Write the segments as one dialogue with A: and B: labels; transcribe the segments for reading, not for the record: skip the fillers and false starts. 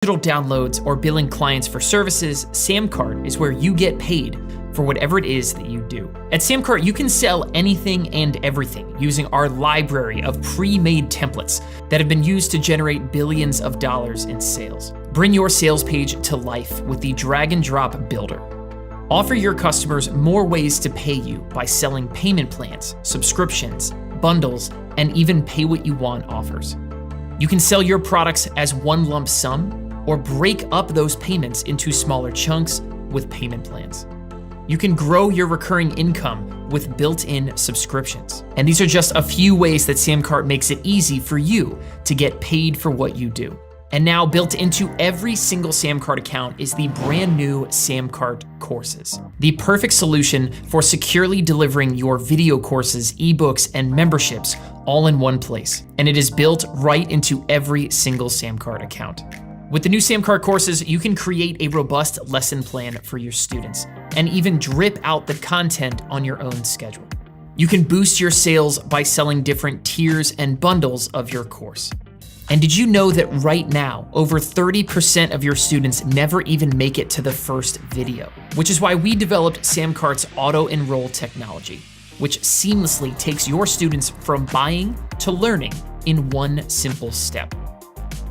A: digital downloads, or billing clients for services, Samcart is where you get paid for whatever it is that you do. At Samcart, you can sell anything and everything using our library of pre-made templates that have been used to generate billions of dollars in sales. Bring your sales page to life with the drag and drop builder. Offer your customers more ways to pay you by selling payment plans, subscriptions, bundles, and even pay what you want offers. You can sell your products as one lump sum or break up those payments into smaller chunks with payment plans. You can grow your recurring income with built-in subscriptions. And these are just a few ways that Samcart makes it easy for you to get paid for what you do. And now built into every single Samcart account is the brand new Samcart courses, the perfect solution for securely delivering your video courses, ebooks, and memberships all in one place. And it is built right into every single Samcart account. With the new Samcart courses, you can create a robust lesson plan for your students and even drip out the content on your own schedule. You can boost your sales by selling different tiers and bundles of your course. And did you know that right now, over 30% of your students never even make it to the first video? Which is why we developed Samcart's auto-enroll technology, which seamlessly takes your students from buying to learning in one simple step.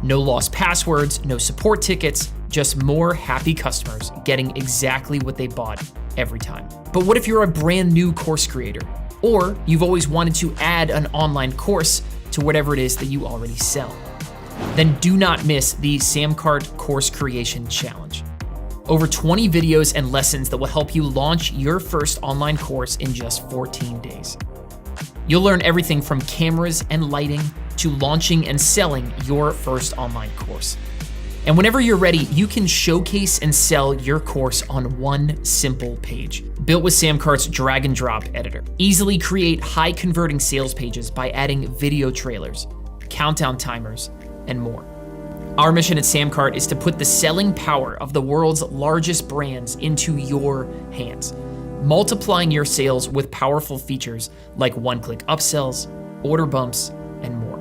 A: No lost passwords, no support tickets, just more happy customers getting exactly what they bought every time. But what if you're a brand new course creator? Or you've always wanted to add an online course to whatever it is that you already sell? Then do not miss the Samcart Course Creation Challenge. Over 20 videos and lessons that will help you launch your first online course in just 14 days. You'll learn everything from cameras and lighting to launching and selling your first online course. And whenever you're ready, you can showcase and sell your course on one simple page, built with Samcart's drag and drop editor. Easily create high converting sales pages by adding video trailers, countdown timers, and more. Our mission at Samcart is to put the selling power of the world's largest brands into your hands, multiplying your sales with powerful features like one-click upsells, order bumps, and more.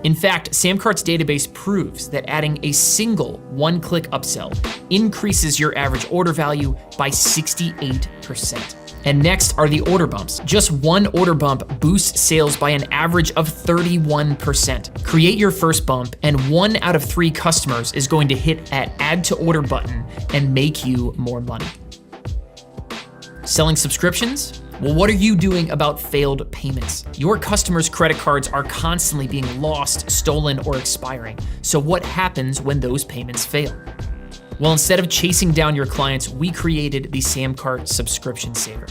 A: In fact, Samcart's database proves that adding a single one-click upsell increases your average order value by 68%. And next are the order bumps. Just one order bump boosts sales by an average of 31%. Create your first bump, and 1 out of 3 customers is going to hit that add to order button and make you more money. Selling subscriptions? Well, what are you doing about failed payments? Your customers' credit cards are constantly being lost, stolen, or expiring. So what happens when those payments fail? Well, instead of chasing down your clients, we created the Samcart Subscription Saver.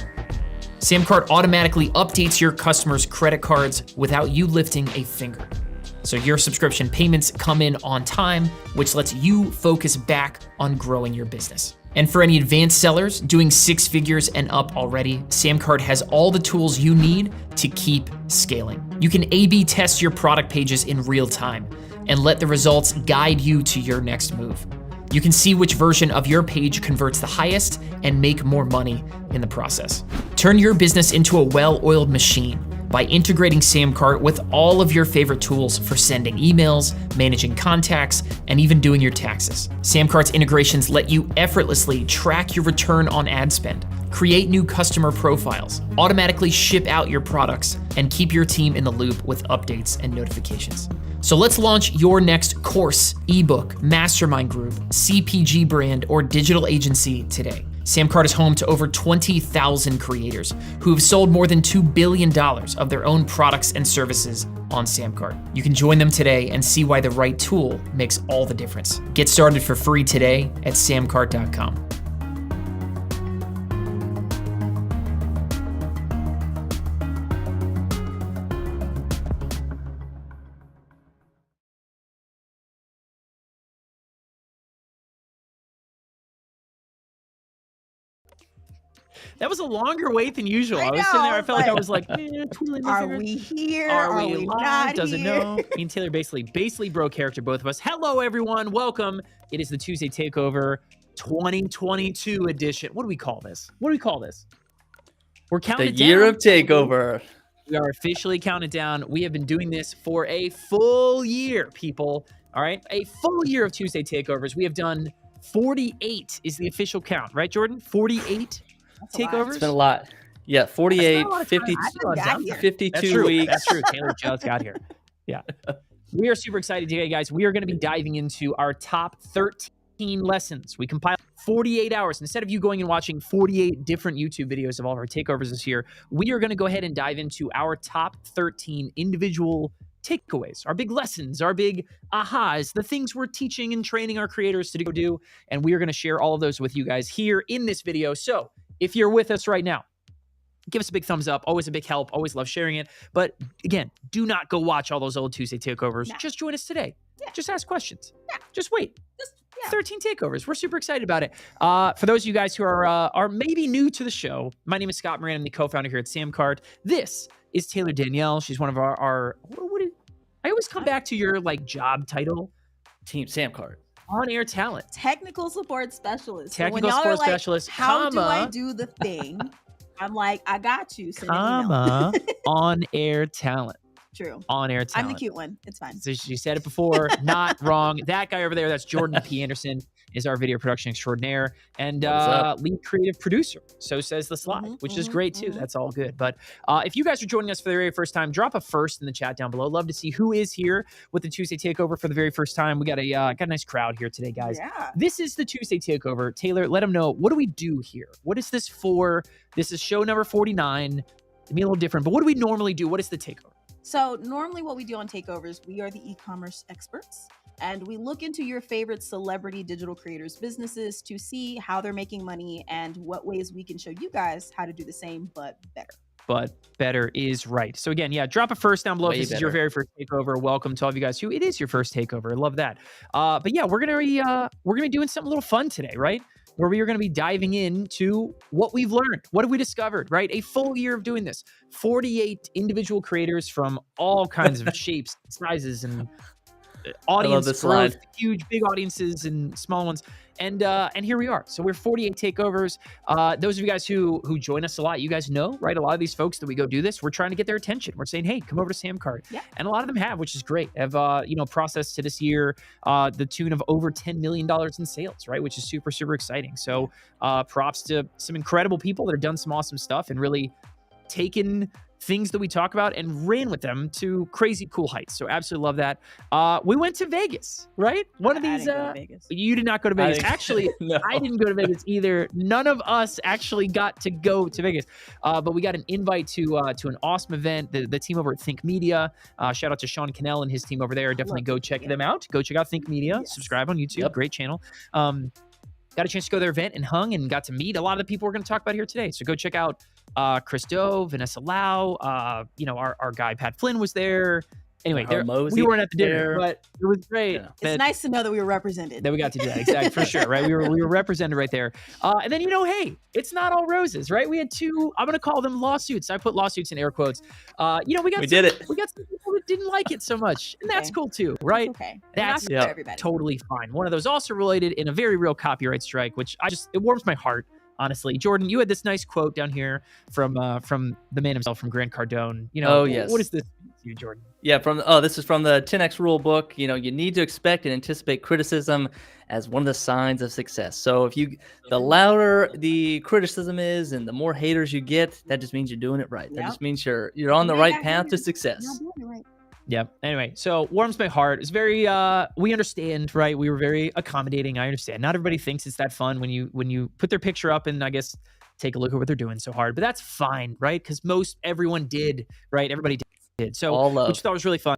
A: Samcart automatically updates your customers' credit cards without you lifting a finger. So your subscription payments come in on time, which lets you focus back on growing your business. And for any advanced sellers doing 6 figures and up already, Samcart has all the tools you need to keep scaling. You can A/B test your product pages in real time and let the results guide you to your next move. You can see which version of your page converts the highest and make more money in the process. Turn your business into a well-oiled machine by integrating Samcart with all of your favorite tools for sending emails, managing contacts, and even doing your taxes. Samcart's integrations let you effortlessly track your return on ad spend, create new customer profiles, automatically ship out your products, and keep your team in the loop with updates and notifications. So let's launch your next course, ebook, mastermind group, CPG brand, or digital agency today. Samcart is home to over 20,000 creators who have sold more than $2 billion of their own products and services on Samcart. You can join them today and see why the right tool makes all the difference. Get started for free today at samcart.com.
B: That was a longer wait than usual.
C: I
B: I was sitting there, I
C: know,
B: felt like I
C: like,
B: was like, twiddling my
C: Are
B: fingers.
C: we here?
B: Are we
C: we
B: live?
C: not
B: Doesn't
C: here?
B: know. Me and Taylor basically broke character, both of us. Hello, everyone. Welcome. It is the Tuesday Takeover 2022 edition. What do we call this? What do we call this? We're counting
D: The
B: it down.
D: year of Takeover.
B: We are officially counting down. We have been doing this for a full year, people. All right, a full year of Tuesday takeovers. We have done 48 is the official count, right, Jordan? 48 takeovers.
C: It's been a lot. Yeah, 48, 50,
B: That's
C: 52
B: true.
C: weeks.
B: That's true. Taylor just got here. Yeah. We are super excited today, guys. We are going to be diving into our top 13 lessons. We compiled 48 hours. Instead of you going and watching 48 different YouTube videos of all of our takeovers this year, we are going to go ahead and dive into our top 13 individual takeaways, our big lessons, our big ahas, the things we're teaching and training our creators to go do. And we are going to share all of those with you guys here in this video. So if you're with us right now, give us a big thumbs up. Always a big help. Always love sharing it. But again, do not go watch all those old Tuesday takeovers.
D: No.
B: Just join us today.
D: Yeah.
B: Just ask questions.
D: Yeah.
B: Just wait.
D: Just
B: 13 takeovers. We're super excited about it. For those of you guys who are maybe new to the show, my name is Scott Moran. I'm the co-founder here at Samcart. This is Taylor Danielle. She's one of our I always come back to your job title.
C: Team Samcart.
B: On-air talent.
D: technical support specialist. So when
B: Technical
D: y'all
B: support
D: are like,
B: specialist,
D: how do I
B: comma,
D: do the thing? I'm like, I got you. Send an email.
B: comma, on-air talent.
D: True.
B: On-air talent.
D: I'm the cute one. It's fine.
B: So she said it before, not wrong. That guy over there, that's Jordan P. Anderson, is our video production extraordinaire and
C: What is up?
B: lead creative producer. So says the slide, which is great too. That's all good. But if you guys are joining us for the very first time, drop a first in the chat down below. Love to see who is here with the Tuesday Takeover for the very first time. We got a nice crowd here today, guys.
D: Yeah.
B: This is the Tuesday Takeover. Taylor, let them know, what do we do here? What is this for? This is show number 49. It'd be a little different, but what do we normally do? What is the takeover?
D: So normally what we do on takeovers, we are the e-commerce experts and we look into your favorite celebrity digital creators businesses to see how they're making money and what ways we can show you guys how to do the same but better.
B: But better is right. So again, yeah, drop a first down below
C: Way
B: if this is your
C: better.
B: very first takeover. Welcome to all of you guys who it is your first takeover. I love that. But yeah, we're gonna be doing something a little fun today, right? Where we are going to be diving into what we've learned. What have we discovered, right? A full year of doing this. 48 individual creators from all kinds of shapes, sizes, and audience
C: this
B: growth,
C: slide.
B: huge, big audiences and small ones. And here we are. So we're 48 takeovers. Those of you guys who join us a lot, you guys know, right? A lot of these folks that we go do this, we're trying to get their attention. We're saying, hey, come over to Samcart.
D: Yeah.
B: And a lot of them have, which is great. Have processed to this year the tune of over $10 million in sales, right? Which is super, super exciting. So props to some incredible people that have done some awesome stuff and really taken things that we talk about and ran with them to crazy cool heights. So absolutely love that. We went to Vegas, right? One of
D: I
B: these.
D: didn't go to Vegas.
B: You did not go to Vegas. Actually,
C: No.
B: I didn't go to Vegas either. None of us actually got to go to Vegas, but we got an invite to an awesome event. The team over at Think Media. Shout out to Sean Cannell and his team over there. Definitely
D: Love
B: go
D: Think
B: check
D: Media.
B: them out. Go check out Think Media.
D: Yes.
B: Subscribe on YouTube.
C: Yep.
B: Great channel. Got a chance to go to their event and hung and got to meet a lot of the people we're going to talk about here today. So go check out Chris Doe, Vanessa Lau. Our guy Pat Flynn was there. Anyway,
C: Mosey
B: we weren't at the dinner,
C: there.
B: but it was great.
C: Yeah.
D: It's nice to know that we were represented.
B: That we got to do that, exactly, for sure, right? We were represented right there. And then, hey, it's not all roses, right? We had two, I'm going to call them lawsuits. I put lawsuits in air quotes. We
C: did it.
B: We got some people that didn't like it so much, and that's
D: Okay.
B: cool too, right?
D: It's okay.
B: That's
D: Not
C: yeah,
D: for everybody.
B: Totally fine. One of those also related in a very real copyright strike, which it warms my heart, honestly. Jordan, you had this nice quote down here from the man himself, from Grant Cardone.
C: Oh, yes.
B: What is this to you, Jordan?
C: Yeah, this is from the 10X rule book. You need to expect and anticipate criticism as one of the signs of success. So the louder the criticism is and the more haters you get, that just means you're doing it right. That
D: Yep.
C: just means you're on the
D: Yeah,
C: right
D: yeah,
C: path to
D: yeah.
C: success.
D: Not doing it right.
B: Yeah. Anyway, so warms my heart. It's very we understand, right? We were very accommodating. I understand. Not everybody thinks it's that fun when you put their picture up and I guess take a look at what they're doing so hard. But that's fine, right? Because everyone did, right? Everybody did. So
C: All love.
B: which I thought was really fun.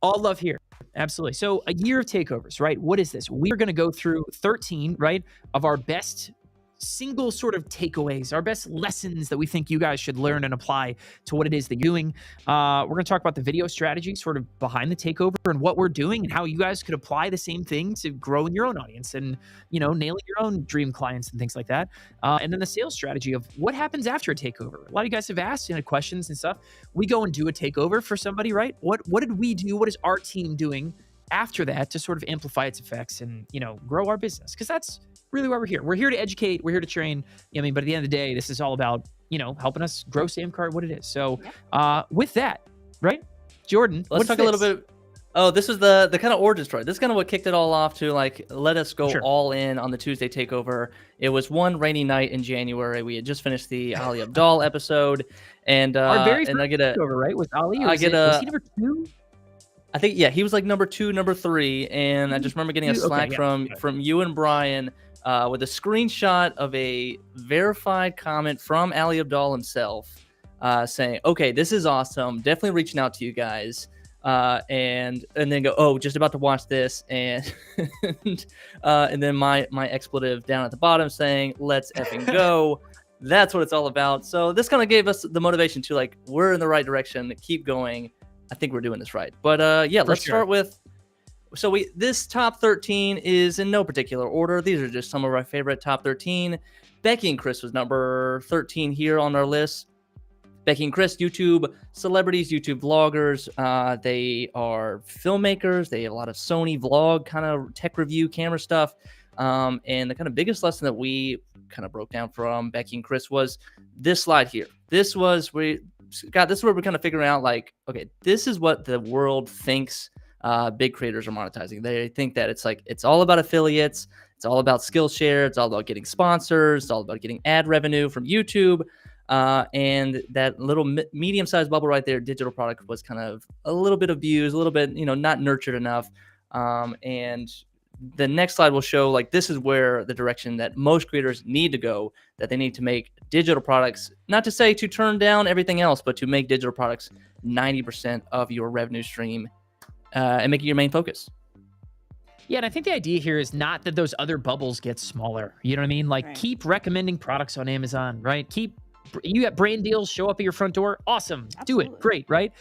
B: All love here. Absolutely. So a year of takeovers, right? What is this? We are going to go through 13, right, of our best single sort of takeaways, our best lessons that we think you guys should learn and apply to what it is that you're doing. We're going to talk about the video strategy sort of behind the takeover and what we're doing and how you guys could apply the same thing to grow in your own audience and, nailing your own dream clients and things like that. And then the sales strategy of what happens after a takeover. A lot of you guys have asked questions and stuff. We go and do a takeover for somebody, right? What did we do? What is our team doing after that to sort of amplify its effects and, grow our business? Because that's really why we're here. We're here to educate. We're here to train. But at the end of the day, this is all about, helping us grow Samcart what it is. So with that, right, Jordan,
C: Let's
B: what's
C: talk a little bit Oh, this was the kind of origin story. This is kind of what kicked it all off to like let us go
B: Sure.
C: all in on the Tuesday takeover. It was one rainy night in January. We had just finished the Ali Abdal episode, and
B: Our very
C: and
B: first
C: I get a
B: takeover, right? Was Ali? Or
C: I
B: was,
C: get
B: was
C: a
B: he number 2?
C: I think he was like number 2, number 3, and I just remember getting a
B: Okay,
C: Slack
B: yeah.
C: from you and Brian with a screenshot of a verified comment from Ali Abdal himself saying, "Okay, this is awesome. Definitely reaching out to you guys." And then go, "Oh, just about to watch this," and and then my expletive down at the bottom saying, "Let's effing go." That's what it's all about. So this kind of gave us the motivation to like, we're in the right direction. Keep going. I think we're doing this right. But yeah, let's start with. So this top 13 is in no particular order. These are just some of our favorite top 13. Becky and Chris was number 13 here on our list. Becky and Chris, YouTube celebrities, YouTube vloggers. They are filmmakers. They have a lot of Sony vlog kind of tech review camera stuff. And the kind of biggest lesson that we kind of broke down from Becky and Chris was this slide here. This is where we're kind of figuring out like, okay, this is what the world thinks big creators are monetizing. They think that it's all about affiliates. It's all about Skillshare. It's all about getting sponsors. It's all about getting ad revenue from YouTube. And that little medium-sized bubble right there, digital product, was kind of a little bit abused, a little bit, not nurtured enough. And the next slide will show like this is where the direction that most creators need to go, that they need to make digital products, not to say to turn down everything else, but to make digital products 90% of your revenue stream and make it your main focus.
B: Yeah, and I think the idea here is not that those other bubbles get smaller. You know what I mean? Like, keep recommending products on Amazon, right? You got brand deals show up at your front door. Awesome.
D: Absolutely.
B: Do it. Great, right?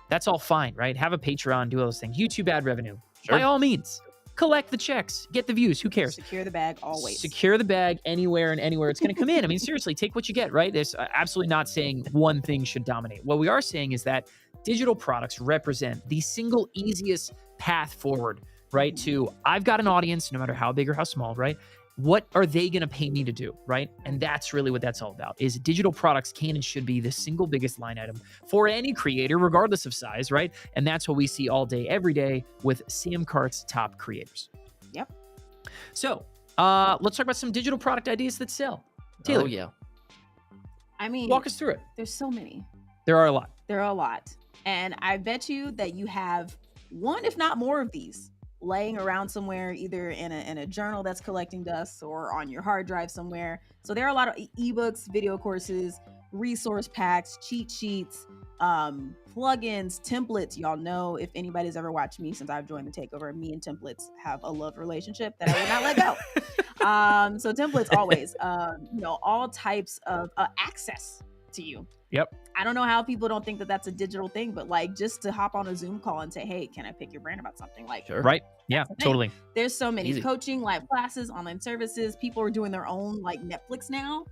B: That's all fine, right? Have a Patreon, do all those things. YouTube ad revenue.
C: Sure.
B: By all means, collect the checks, get the views. Who cares?
D: Secure the bag always.
B: Secure the bag anywhere and anywhere it's going to come in. I mean, seriously, take what you get, right? There's absolutely not saying one thing should dominate. What we are saying is that digital products represent the single easiest path forward, right? To I've got an audience, no matter how big or how small, right? What are they going to pay me to do, right? And that's really what that's all about, is digital products can and should be the single biggest line item for any creator, regardless of size, right? And that's what we see all day, every day with Samcart's top creators.
D: Yep.
B: So let's talk about some digital product ideas that sell. Taylor,
C: Oh, yeah.
D: I mean,
B: walk us through it.
D: there's so many.
B: There are a lot.
D: There are a lot. And I bet you that you have one, if not more of these laying around somewhere, either in a journal that's collecting dust or on your hard drive somewhere. So there are a lot of ebooks, video courses, resource packs, cheat sheets, plugins, templates. Y'all know, if anybody's ever watched me since I've joined the takeover, me and templates have a love relationship that I will not let go. So templates always, all types of access to you.
B: Yep.
D: I don't know how people don't think that that's a digital thing, but like just to hop on a Zoom call and say, hey, can I pick your brain about something? Like,
C: Sure.
B: Right. Yeah,
D: That's the thing.
B: totally.
D: There's so many
C: Easy.
D: coaching, live classes, online services. People are doing their own like Netflix now.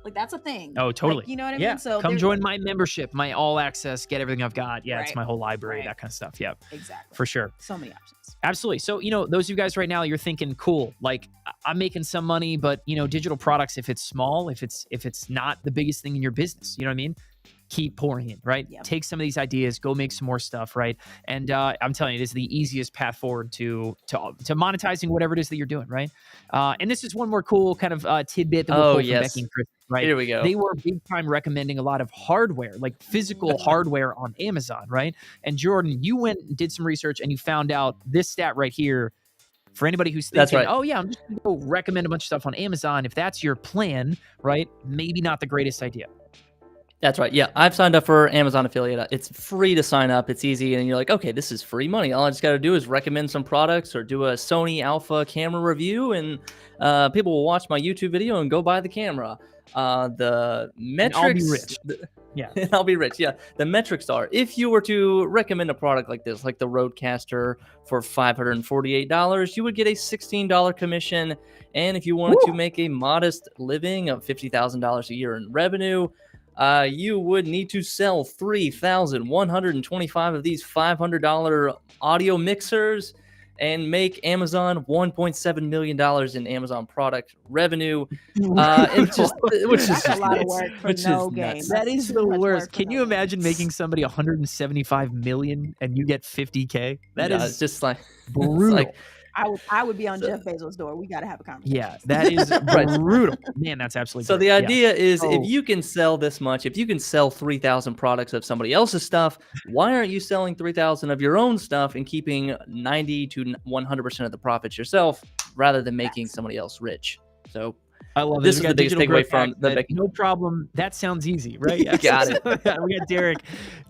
D: Like that's a thing.
B: Oh, totally.
D: Like, you know what I
B: Yeah.
D: mean? So
B: Come
D: there's-
B: join my membership, my all access, get everything I've got. Yeah, it's
D: Right.
B: my whole library,
D: Right.
B: that kind of stuff. Yeah,
D: Exactly.
B: for sure.
D: So many options.
B: Absolutely. So, those of you guys right now, you're thinking, cool, like I'm making some money, but digital products, if it's small, if it's not the biggest thing in your business, you know what I mean? Keep pouring in, right?
D: Yep.
B: Take some of these ideas, go make some more stuff, right? And I'm telling you, it is the easiest path forward to monetizing whatever it is that you're doing, right? And this is one more cool kind of tidbit that we'll
C: Oh,
B: pull from
C: yes.
B: Becky and Chris, right?
C: Here we go.
B: They were big time recommending a lot of hardware, like physical hardware on Amazon, right? And Jordan, you went and did some research and you found out this stat right here. For anybody who's
C: That's
B: thinking,
C: right.
B: oh yeah, I'm just gonna go recommend a bunch of stuff on Amazon. If that's your plan, right? Maybe not the greatest idea.
C: That's right. Yeah, I've signed up for Amazon affiliate. It's free to sign up. It's easy, and you're like, okay, this is free money. All I just got to do is recommend some products or do a Sony Alpha camera review, and people will watch my YouTube video and go buy the camera. The metrics.
B: I'll be rich. Yeah.
C: And I'll be rich. Yeah. The metrics are, if you were to recommend a product like this, like the Rodecaster for $548, you would get a $16 commission. And if you wanted to make a modest living of $50,000 a year in revenue, you would need to sell 3,125 of these $500 audio mixers. and make Amazon $1.7 million in Amazon product revenue. Which is
D: That's a
C: just
D: lot of
C: nuts.
D: work for
C: Which
D: no
C: is
D: gain.
C: nuts.
B: That
D: That's
B: is
D: too
B: the
D: much
B: worst.
D: work for
B: Can
D: no
B: you
D: gain.
B: imagine making somebody 175 million and you get 50K? That
C: Yeah,
B: is
C: it's just like
B: brutal.
C: it's like
D: I would be on
C: So-
D: Jeff Bezos' door. We got to have a conversation.
B: Yeah, that is
C: Right.
B: brutal. Man, that's absolutely
C: So
B: brutal.
C: the
B: Yeah.
C: idea is,
B: So-
C: if you can sell this much, if you can sell 3,000 products of somebody else's stuff, why aren't you selling 3,000 of your own stuff and keeping 90 to 100% of the profits yourself, rather than making somebody else rich? So
B: I love
C: this
B: We
C: is
B: got
C: the biggest
B: Digital
C: takeaway
B: Growth
C: from
B: Hack
C: the
B: said, no problem. That sounds easy, right?
C: You got it.
B: We got Derek.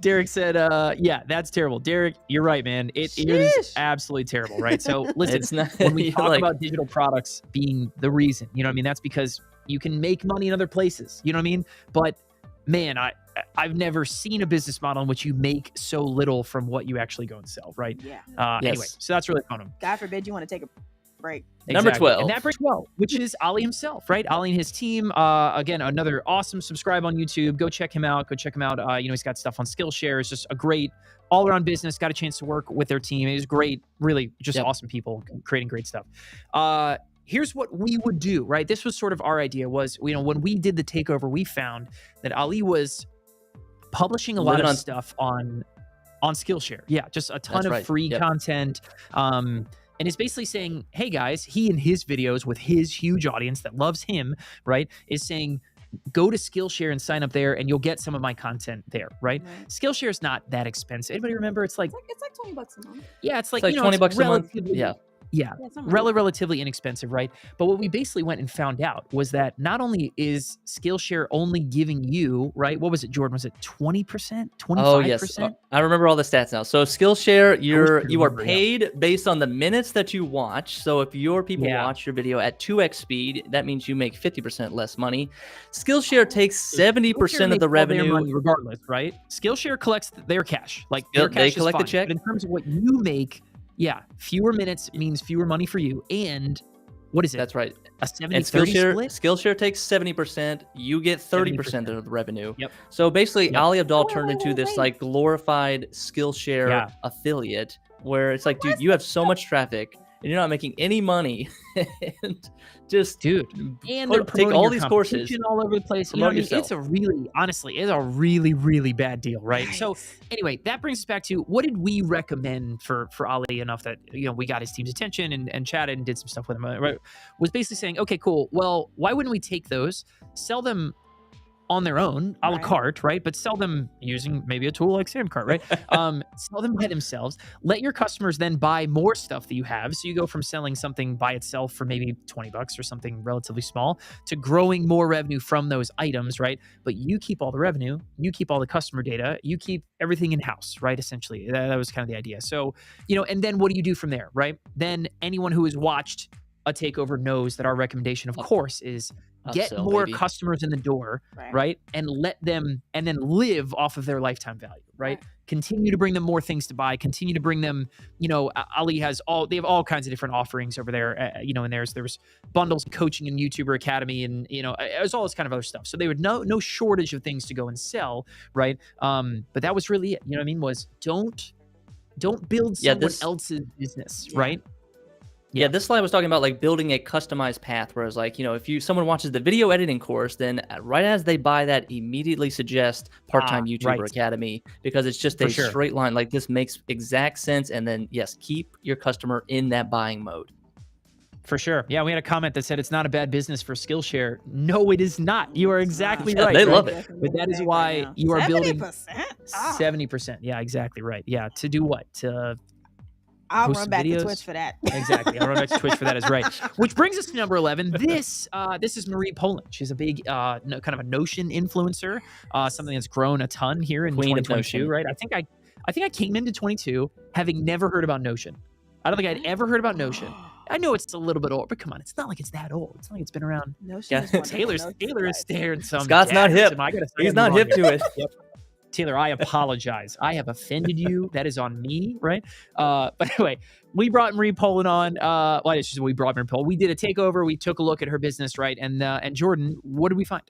B: Derek said, yeah, that's terrible. Derek, you're right, man. It is
D: Sheesh.
B: absolutely terrible, right? So listen,
C: It's not
B: when we
C: you're
B: talk
C: like,
B: about digital products being the reason, you know what I mean? That's because you can make money in other places, you know what I mean? But man, I've never seen a business model in which you make so little from what you actually go and sell, right?
D: Yeah.
B: Anyway,
C: Yes.
B: so that's really fun.
D: God forbid you want to take a break.
C: Number 12.
B: And that brings 12, which is Ali himself, right? Ali and his team. Again, another awesome subscribe on YouTube. Go check him out. He's got stuff on Skillshare. It's just a great all-around business. Got a chance to work with their team. It was great. Really just awesome people creating great stuff. Here's what we would do, right? This was sort of our idea was, when we did the takeover, we found that Ali was publishing a lot of stuff on Skillshare. Yeah, just a ton of free content. And it's basically saying, hey guys, he in his videos with his huge audience that loves him, right, is saying, go to Skillshare and sign up there and you'll get some of my content there, right? Skillshare is not that expensive. Anybody remember? It's like
D: $20 a month.
B: Yeah, it's like,
C: It's like $20 a month.
B: Yeah. Relatively inexpensive, right? But what we basically went and found out was that not only is Skillshare only giving you, right? What was it, Jordan? Was it 20%? 25%?
C: Oh, yes. I remember all the stats now. So Skillshare, you are paid based on the minutes that you watch. So if your people watch your video at 2x speed, that means you make 50% less money. Skillshare takes 70% of the revenue.
B: Money regardless, right? Skillshare collects their cash. Like their cash
C: they
B: is
C: collect
B: fine.
C: the check.
B: But in terms of what you make, fewer minutes means fewer money for you. And what is it?
C: That's right.
B: A 70-30
C: And
B: split?
C: Skillshare takes 70%. You get 30% of the revenue.
B: Yep.
C: So basically, Ali Abdaal turned into this like glorified Skillshare affiliate, where it's like, dude, you have so much traffic and you're not making any money, and just
B: and they're
C: take all these courses
B: all over the place.
C: Promote yourself.
B: It's a really, really bad deal, right?
D: Nice.
B: So anyway, that brings us back to what did we recommend for Ali enough that we got his team's attention and chatted and did some stuff with him. Right? Was basically saying, okay, cool. Well, why wouldn't we take those, sell them on their own, a la carte, right? But sell them using maybe a tool like Samcart, right? Sell them by themselves. Let your customers then buy more stuff that you have. So you go from selling something by itself for maybe $20 or something relatively small to growing more revenue from those items, right? But you keep all the revenue, you keep all the customer data, you keep everything in-house, right? Essentially, that was kind of the idea. So, and then what do you do from there, right? Then anyone who has watched a takeover knows that our recommendation, of course, is get more customers in the door, right? And let them, and then live off of their lifetime value, right? Continue to bring them more things to buy, continue to bring them, Ali has they have all kinds of different offerings over there, and there's bundles, coaching and YouTuber Academy, and, there's all this kind of other stuff. So they would no shortage of things to go and sell, right? But that was really it, was don't build someone else's business, right?
C: Yeah, this slide was talking about like building a customized path, whereas like, if someone watches the video editing course, then right as they buy that, immediately suggest part-time YouTuber Academy, because it's just a straight line. Like, this makes exact sense. And then yes, keep your customer in that buying mode.
B: For sure. Yeah, we had a comment that said it's not a bad business for Skillshare. No, it is not. You are exactly right.
C: They love it.
B: But that is why you are building
D: 70%.
B: Yeah, exactly right. Yeah, to do what?
D: I'll run back to Twitch for that.
B: Exactly. I'll run back to Twitch for that is right. Which brings us to number 11. This is Marie Poland. She's a big kind of a Notion influencer, something that's grown a ton here in 2022, right? I think I came into 22 having never heard about Notion. I don't think I'd ever heard about Notion. I know it's a little bit old, but come on, it's not like it's that old. It's not like it's been around.
D: Notion
B: Taylor is staring some.
C: Scott's not hip. He's not hip to it.
B: Yep. Taylor, I apologize. I have offended you. That is on me, right? But anyway, we brought Marie Poland on. We brought Marie Poland. We did a takeover. We took a look at her business, right? And Jordan, what did we find?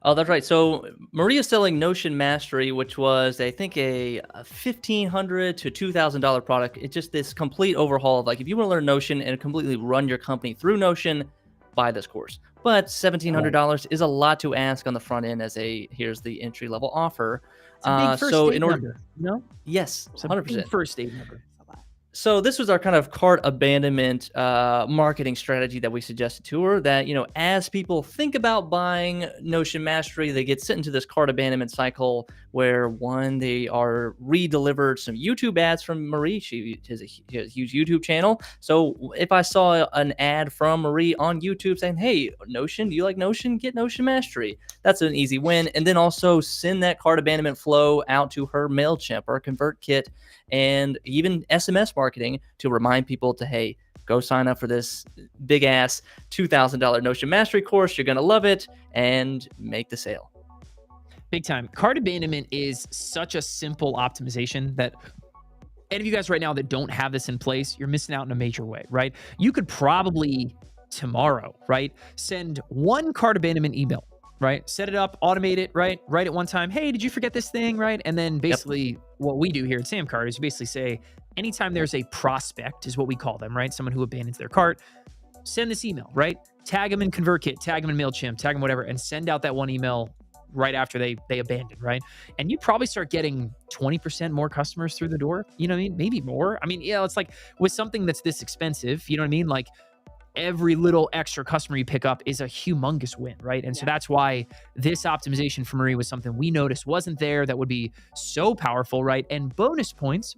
C: Oh, that's right. So Maria's selling Notion Mastery, which was, I think, a $1,500 to $2,000 product. It's just this complete overhaul of, like, if you want to learn Notion and completely run your company through Notion, buy this course. But $1,700 is a lot to ask on the front end as here's the entry level offer.
B: It's a big first date number,
C: Yes,
B: It's a
C: 100%.
B: big first date number.
C: So this was our kind of cart abandonment marketing strategy that we suggested to her, that, as people think about buying Notion Mastery, they get sent into this cart abandonment cycle where, one, they are re-delivered some YouTube ads from Marie. She has a huge YouTube channel. So if I saw an ad from Marie on YouTube saying, hey, Notion, do you like Notion? Get Notion Mastery. That's an easy win. And then also send that cart abandonment flow out to her MailChimp or ConvertKit and even SMS marketing to remind people to, hey, go sign up for this big ass $2,000 Notion Mastery course. You're going to love it, and make the sale.
B: Big time. Cart abandonment is such a simple optimization that any of you guys right now that don't have this in place, you're missing out in a major way, right? You could probably tomorrow, right, send one cart abandonment email, right? Set it up, automate it, right? Write it one time. Hey, did you forget this thing, right? And then basically what we do here at Samcart is you basically say, anytime there's a prospect, is what we call them, right? Someone who abandons their cart, send this email, right? Tag them in ConvertKit, tag them in MailChimp, tag them whatever, and send out that one email right after they abandon, right? And you probably start getting 20% more customers through the door. You know what I mean? Maybe more. I mean, it's like with something that's this expensive, you know what I mean? Like every little extra customer you pick up is a humongous win, right? And so that's why this optimization for Marie was something we noticed wasn't there that would be so powerful, right? And bonus points,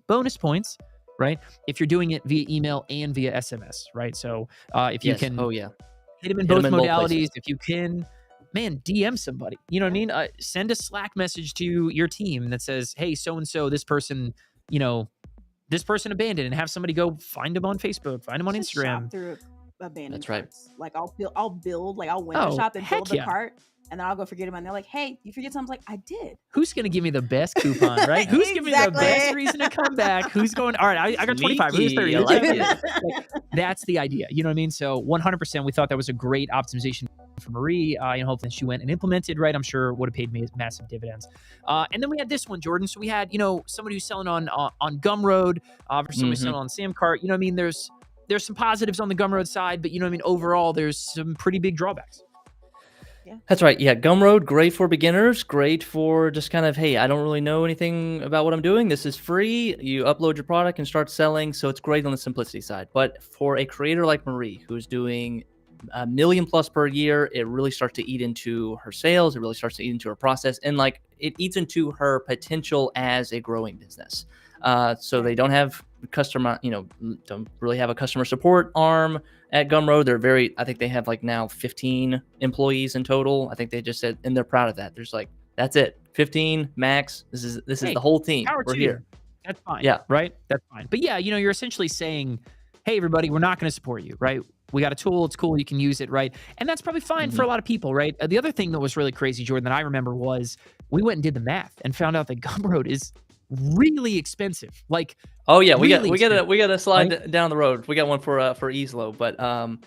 B: right? If you're doing it via email and via SMS, right? So if you can hit them in both modalities, if you can, man, DM somebody, you know what I mean? Send a Slack message to your team that says, hey, so-and-so, this person abandoned, and have somebody go find them on Facebook, find them on Instagram.
D: Shop through abandoned
C: That's right.
D: carts. Like I'll window shop and build the cart, and then I'll go forget them, and they're like, hey, you forget something? I was like, I did.
B: Who's going to give me the best coupon, right? Who's giving me the best reason to come back? Who's going, all right, I got 25, who's 30? Like, that's the idea, you know what I mean? So 100%, we thought that was a great optimization for Marie, hopefully she went and implemented, right? I'm sure would have paid me massive dividends. And then we had this one, Jordan. So we had, somebody who's selling on Gumroad versus somebody selling on Samcart. You know what I mean? There's some positives on the Gumroad side, but overall, there's some pretty big drawbacks.
D: Yeah.
C: That's right. Yeah, Gumroad, great for beginners, great for just kind of, hey, I don't really know anything about what I'm doing. This is free. You upload your product and start selling. So it's great on the simplicity side. But for a creator like Marie, who's doing $1 million+ per year, it really starts to eat into her sales. It really starts to eat into her process, and like it eats into her potential as a growing business. So they don't have don't really have a customer support arm at Gumroad. I think they have like now 15 employees in total. I think they just said, and they're proud of that. There's like, that's it, 15 max. This is the whole team. We're here.
B: That's fine.
C: Yeah.
B: Right. That's fine. But yeah, you're essentially saying, hey, everybody, we're not going to support you, right? We got a tool. It's cool. You can use it, right? And that's probably fine for a lot of people, right? The other thing that was really crazy, Jordan, that I remember was we went and did the math and found out that Gumroad is really expensive. Like,
C: oh yeah, we got a slide down the road. We got one for Easlo, but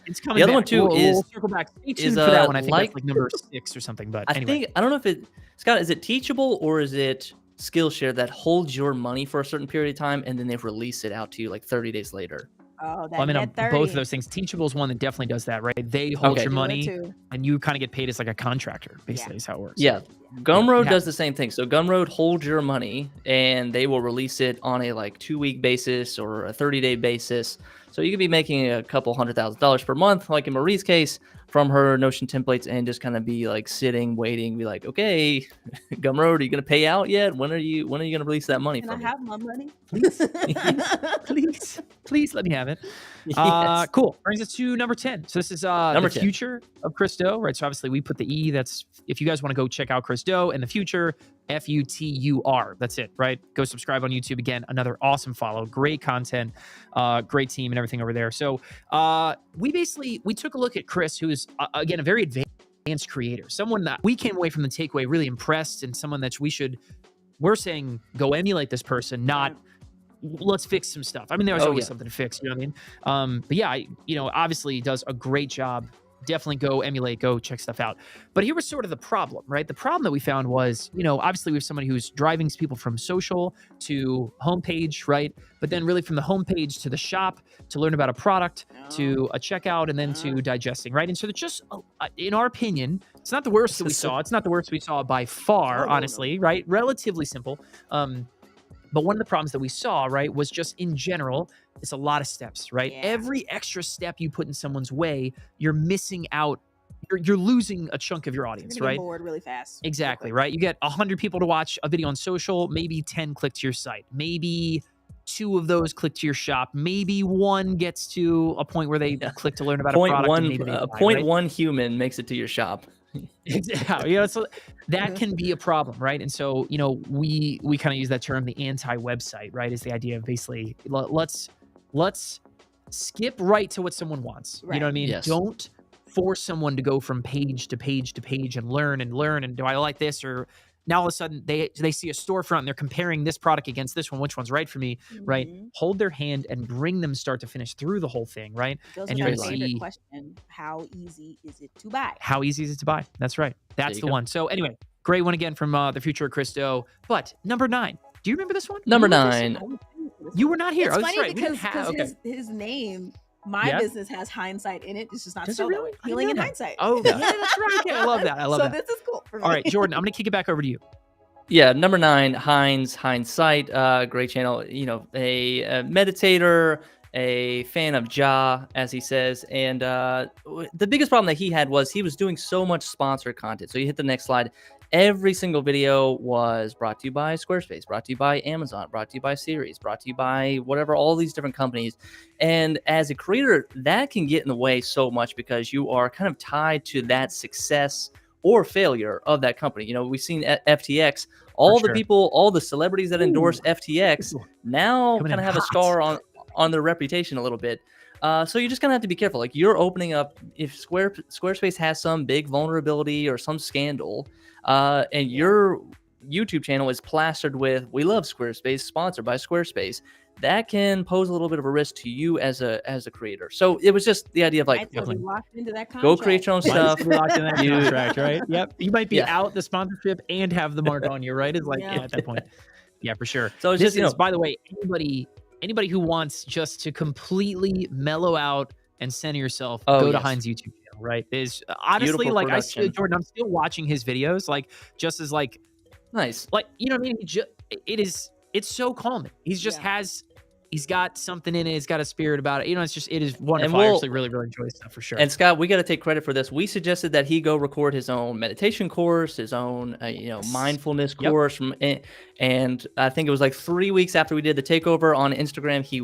B: it's coming.
C: The other
B: back.
C: one too
B: we'll circle back. Stay tuned for that one. I think that's like number 6 or something. But anyway.
C: I don't know if it, Scott, is it Teachable or is it Skillshare that holds your money for a certain period of time and then they release it out to you like 30 days later?
D: Oh,
B: well, I mean, both of those things. Teachable is one that definitely does that, right? They hold your money, and you kind of get paid as like a contractor. Basically, is how it works.
C: Yeah, Gumroad does the same thing. So Gumroad holds your money, and they will release it on a like 2-week basis or a 30-day basis. So you could be making a couple $100,000 per month, like in Marie's case, from her Notion templates, and just kind of be like sitting, waiting, be like, okay, Gumroad, are you gonna pay out yet? When are you gonna release that money?
D: Can I have my money?
B: Please let me have it.
C: Yes.
B: Cool. Brings us to number 10. So this is the future of Chris Do, right? So obviously we put the E. That's if you guys want to go check out Chris Do and the future, FUTUR. That's it, right? Go subscribe on YouTube. Again, another awesome follow. Great content, great team and everything over there. So we took a look at Chris, who is again a very advanced creator, someone that we came away from the takeaway really impressed, and someone that we're saying go emulate this person, not let's fix some stuff. I mean, there's always something to fix, you know what I mean? But yeah, obviously he does a great job definitely go emulate, go check stuff out. But here was sort of the problem, right? The problem that we found was, obviously we have somebody who's driving people from social to homepage, right? But then really from the homepage to the shop to learn about a product to a checkout and then to digesting, right? And so it's just, in our opinion, it's not the worst that we saw. It's not the worst we saw by far, honestly, right? Relatively simple. But one of the problems that we saw, right, was just in general, it's a lot of steps, right?
D: Yeah.
B: Every extra step you put in someone's way, you're missing out. You're losing a chunk of your audience,
D: You're gonna
B: right?
D: get bored really fast.
B: Exactly, right? You get 100 people to watch a video on social, maybe 10 click to your site. Maybe 2 of those click to your shop. Maybe 1 gets to a point where they click to learn about a product. And maybe they buy, right?
C: 0.1 human makes it to your shop.
B: Exactly. So that can be a problem, right? And so, we kind of use that term, the anti-website, right? Is the idea of basically let's skip right to what someone wants.
D: Right.
B: You know what I mean?
C: Yes.
B: Don't force someone to go from page to page to page and learn. And do I like this? Or now all of a sudden they see a storefront and they're comparing this product against this one. Which one's right for me, right? Hold their hand and bring them start to finish through the whole thing, right?
D: Goes
B: And
D: with
B: you're
D: our
B: gonna
D: favorite
B: see
D: question: how easy is it to buy?
B: how easy is it to buy? That's right. That's
C: you
B: the
C: go.
B: one. So anyway, great one again from the future of Christo. But number 9, do you remember this one?
C: Number
B: You were this-
C: 9.
B: You were not here.
D: It's
B: Oh, that's
D: funny
B: right. We didn't
D: because
B: have. Okay.
D: his name, my
B: Yeah.
D: business has hindsight in it. It's just not
B: Does it
D: spelled that
B: really?
D: way.
B: I didn't
D: Healing
B: know
D: in
B: that.
D: hindsight.
B: Oh, yeah, that's right. Okay, I love that. I love
D: so
B: that.
D: this is cool for me.
B: All right, Jordan, I'm going to kick it back over to you.
C: Yeah, number 9, Hindsight, great channel. A meditator, a fan of Ja, as he says. And the biggest problem that he had was he was doing so much sponsored content. So you hit the next slide. Every single video was brought to you by Squarespace, brought to you by Amazon, brought to you by Series, brought to you by whatever, all these different companies. And as a creator, that can get in the way so much because you are kind of tied to that success or failure of that company. We've seen FTX, all the
B: sure.
C: people, all the celebrities that endorse FTX now
B: Coming
C: kind
B: in
C: of have a
B: hot.
C: scar on their reputation a little bit. So you're just gonna have to be careful. Like you're opening up, if Squarespace has some big vulnerability or some scandal, and your YouTube channel is plastered with "We love Squarespace," sponsored by Squarespace, that can pose a little bit of a risk to you as a creator. So it was just the idea of like,
D: Might still be locked into that contract.
C: go create your own stuff.
B: Locked in that contract, right? Yep. You might be
C: Yeah.
B: out the sponsorship and have the mark on you, right? It's like,
D: Yeah.
B: at that point. Yeah, for sure.
C: So it's
B: This
C: just,
B: is, by the way, anybody who wants just to completely mellow out and center yourself,
C: Oh,
B: go to
C: yes.
B: Heinz YouTube channel, right? There's honestly,
C: Beautiful
B: like
C: production.
B: Jordan, I'm still watching his videos, like just as like
C: nice.
B: you know what I mean? It's so calming. He's got something in it. He's got a spirit about it. It is wonderful. I actually really, really enjoy stuff for sure.
C: And Scott, we got to take credit for this. We suggested that he go record his own meditation course, his own, mindfulness course. And I think it was like 3 weeks after we did the takeover on Instagram, he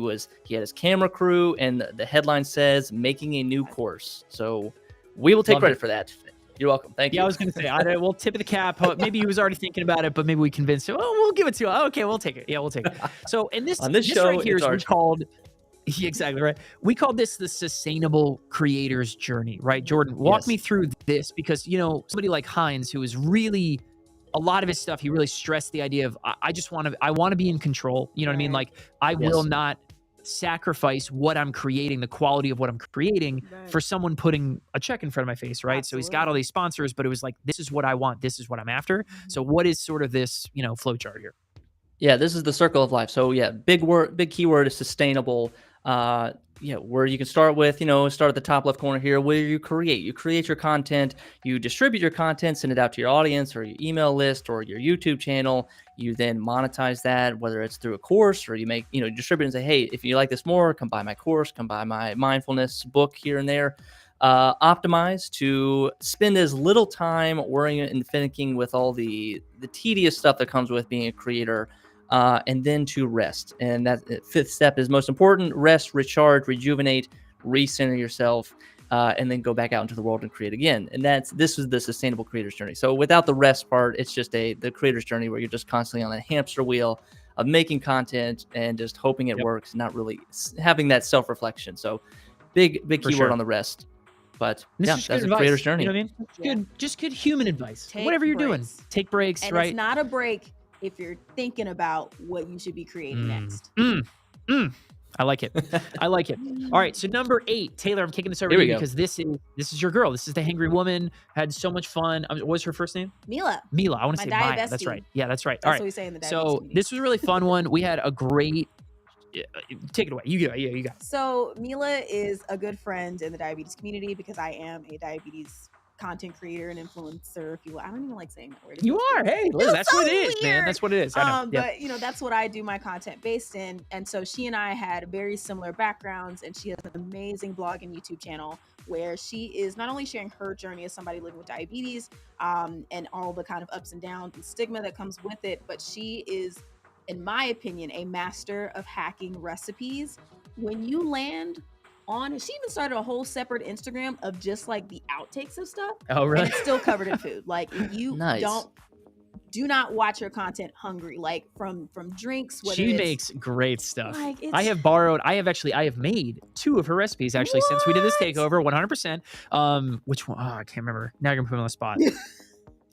C: had his camera crew, and the headline says "Making a New Course." So we will take credit for that. You're welcome. Thank you.
B: Yeah, I was going to say, we'll tip of the cap. Maybe he was already thinking about it, but maybe we convinced him. Oh, we'll give it to him. Okay, we'll take it. Yeah, we'll take it. So, and this
C: On this show,
B: right here
C: it's
B: is
C: our
B: we called, exactly right. We called this the sustainable creator's journey, right? Jordan, walk me through this because, somebody like Heinz, who is really, a lot of his stuff, he really stressed the idea of, I want to be in control. You know what I mean? Like, I will not sacrifice what I'm creating, the quality of what I'm creating for someone putting a check in front of my face, right?
D: Absolutely.
B: So he's got all these sponsors, but it was like, this is what I want. This is what I'm after. So what is sort of this, flow chart here?
C: Yeah, this is the circle of life. So yeah, big keyword is sustainable. Where you can start with, start at the top left corner here, where you create your content, you distribute your content, send it out to your audience or your email list or your YouTube channel. You then monetize that, whether it's through a course or you make, distribute and say, hey, if you like this more, come buy my course, come buy my mindfulness book here and there. Optimize to spend as little time worrying and thinking with all the tedious stuff that comes with being a creator. And then to rest. And that 5th step is most important: rest, recharge, rejuvenate, recenter yourself, and then go back out into the world and create again. And this is the sustainable creator's journey. So without the rest part, it's just the creator's journey where you're just constantly on that hamster wheel of making content and just hoping it works, not really having that self-reflection. So big keyword on the rest. But that's the creator's journey.
B: You know what I mean? Just good human advice. Whatever you're doing, take breaks,
D: and
B: right?
D: It's not a break if you're thinking about what you should be creating next.
B: I like it. I like it. All right, so number 8, Taylor, I'm kicking this over
C: Here
B: to
C: we
B: you
C: go.
B: because this is your girl. This is the hangry woman. Had so much fun. What was her first name?
D: Mila.
B: Mila. I want to
D: My
B: say Maya.
D: diabestie.
B: That's right. Yeah, that's right.
D: That's
B: All
D: what
B: right.
D: we say in the diabetes
B: So
D: community.
B: this was a really fun one. We had a great. Take it away. You got. Yeah, you got.
D: So Mila is a good friend in the diabetes community because I am a diabetes content creator and influencer, if you will. I don't even like saying that word. It
B: You
D: feels
B: are.
D: weird.
B: Hey,
D: Feels
B: listen, that's
D: so
B: what it is, man.
D: weird.
B: That's what it is. I know. Yep.
D: But you know, that's what I do my content based in. And so she and I had very similar backgrounds, and she has an amazing blog and YouTube channel where she is not only sharing her journey as somebody living with diabetes, and all the kind of ups and downs and stigma that comes with it, but she is, in my opinion, a master of hacking recipes. When you land on it, she even started a whole separate Instagram of just like the outtakes of stuff.
B: Oh,
D: And
B: really?
D: it's still covered in food. Like if you
C: Nice.
D: do not watch her content hungry, like from drinks, whether
B: She
D: it's
B: makes great stuff.
D: like
B: I have made 2 of her recipes actually since we did this
D: What?
B: takeover, 100%. Which one? Oh, I can't remember. Now you're gonna put me on the spot.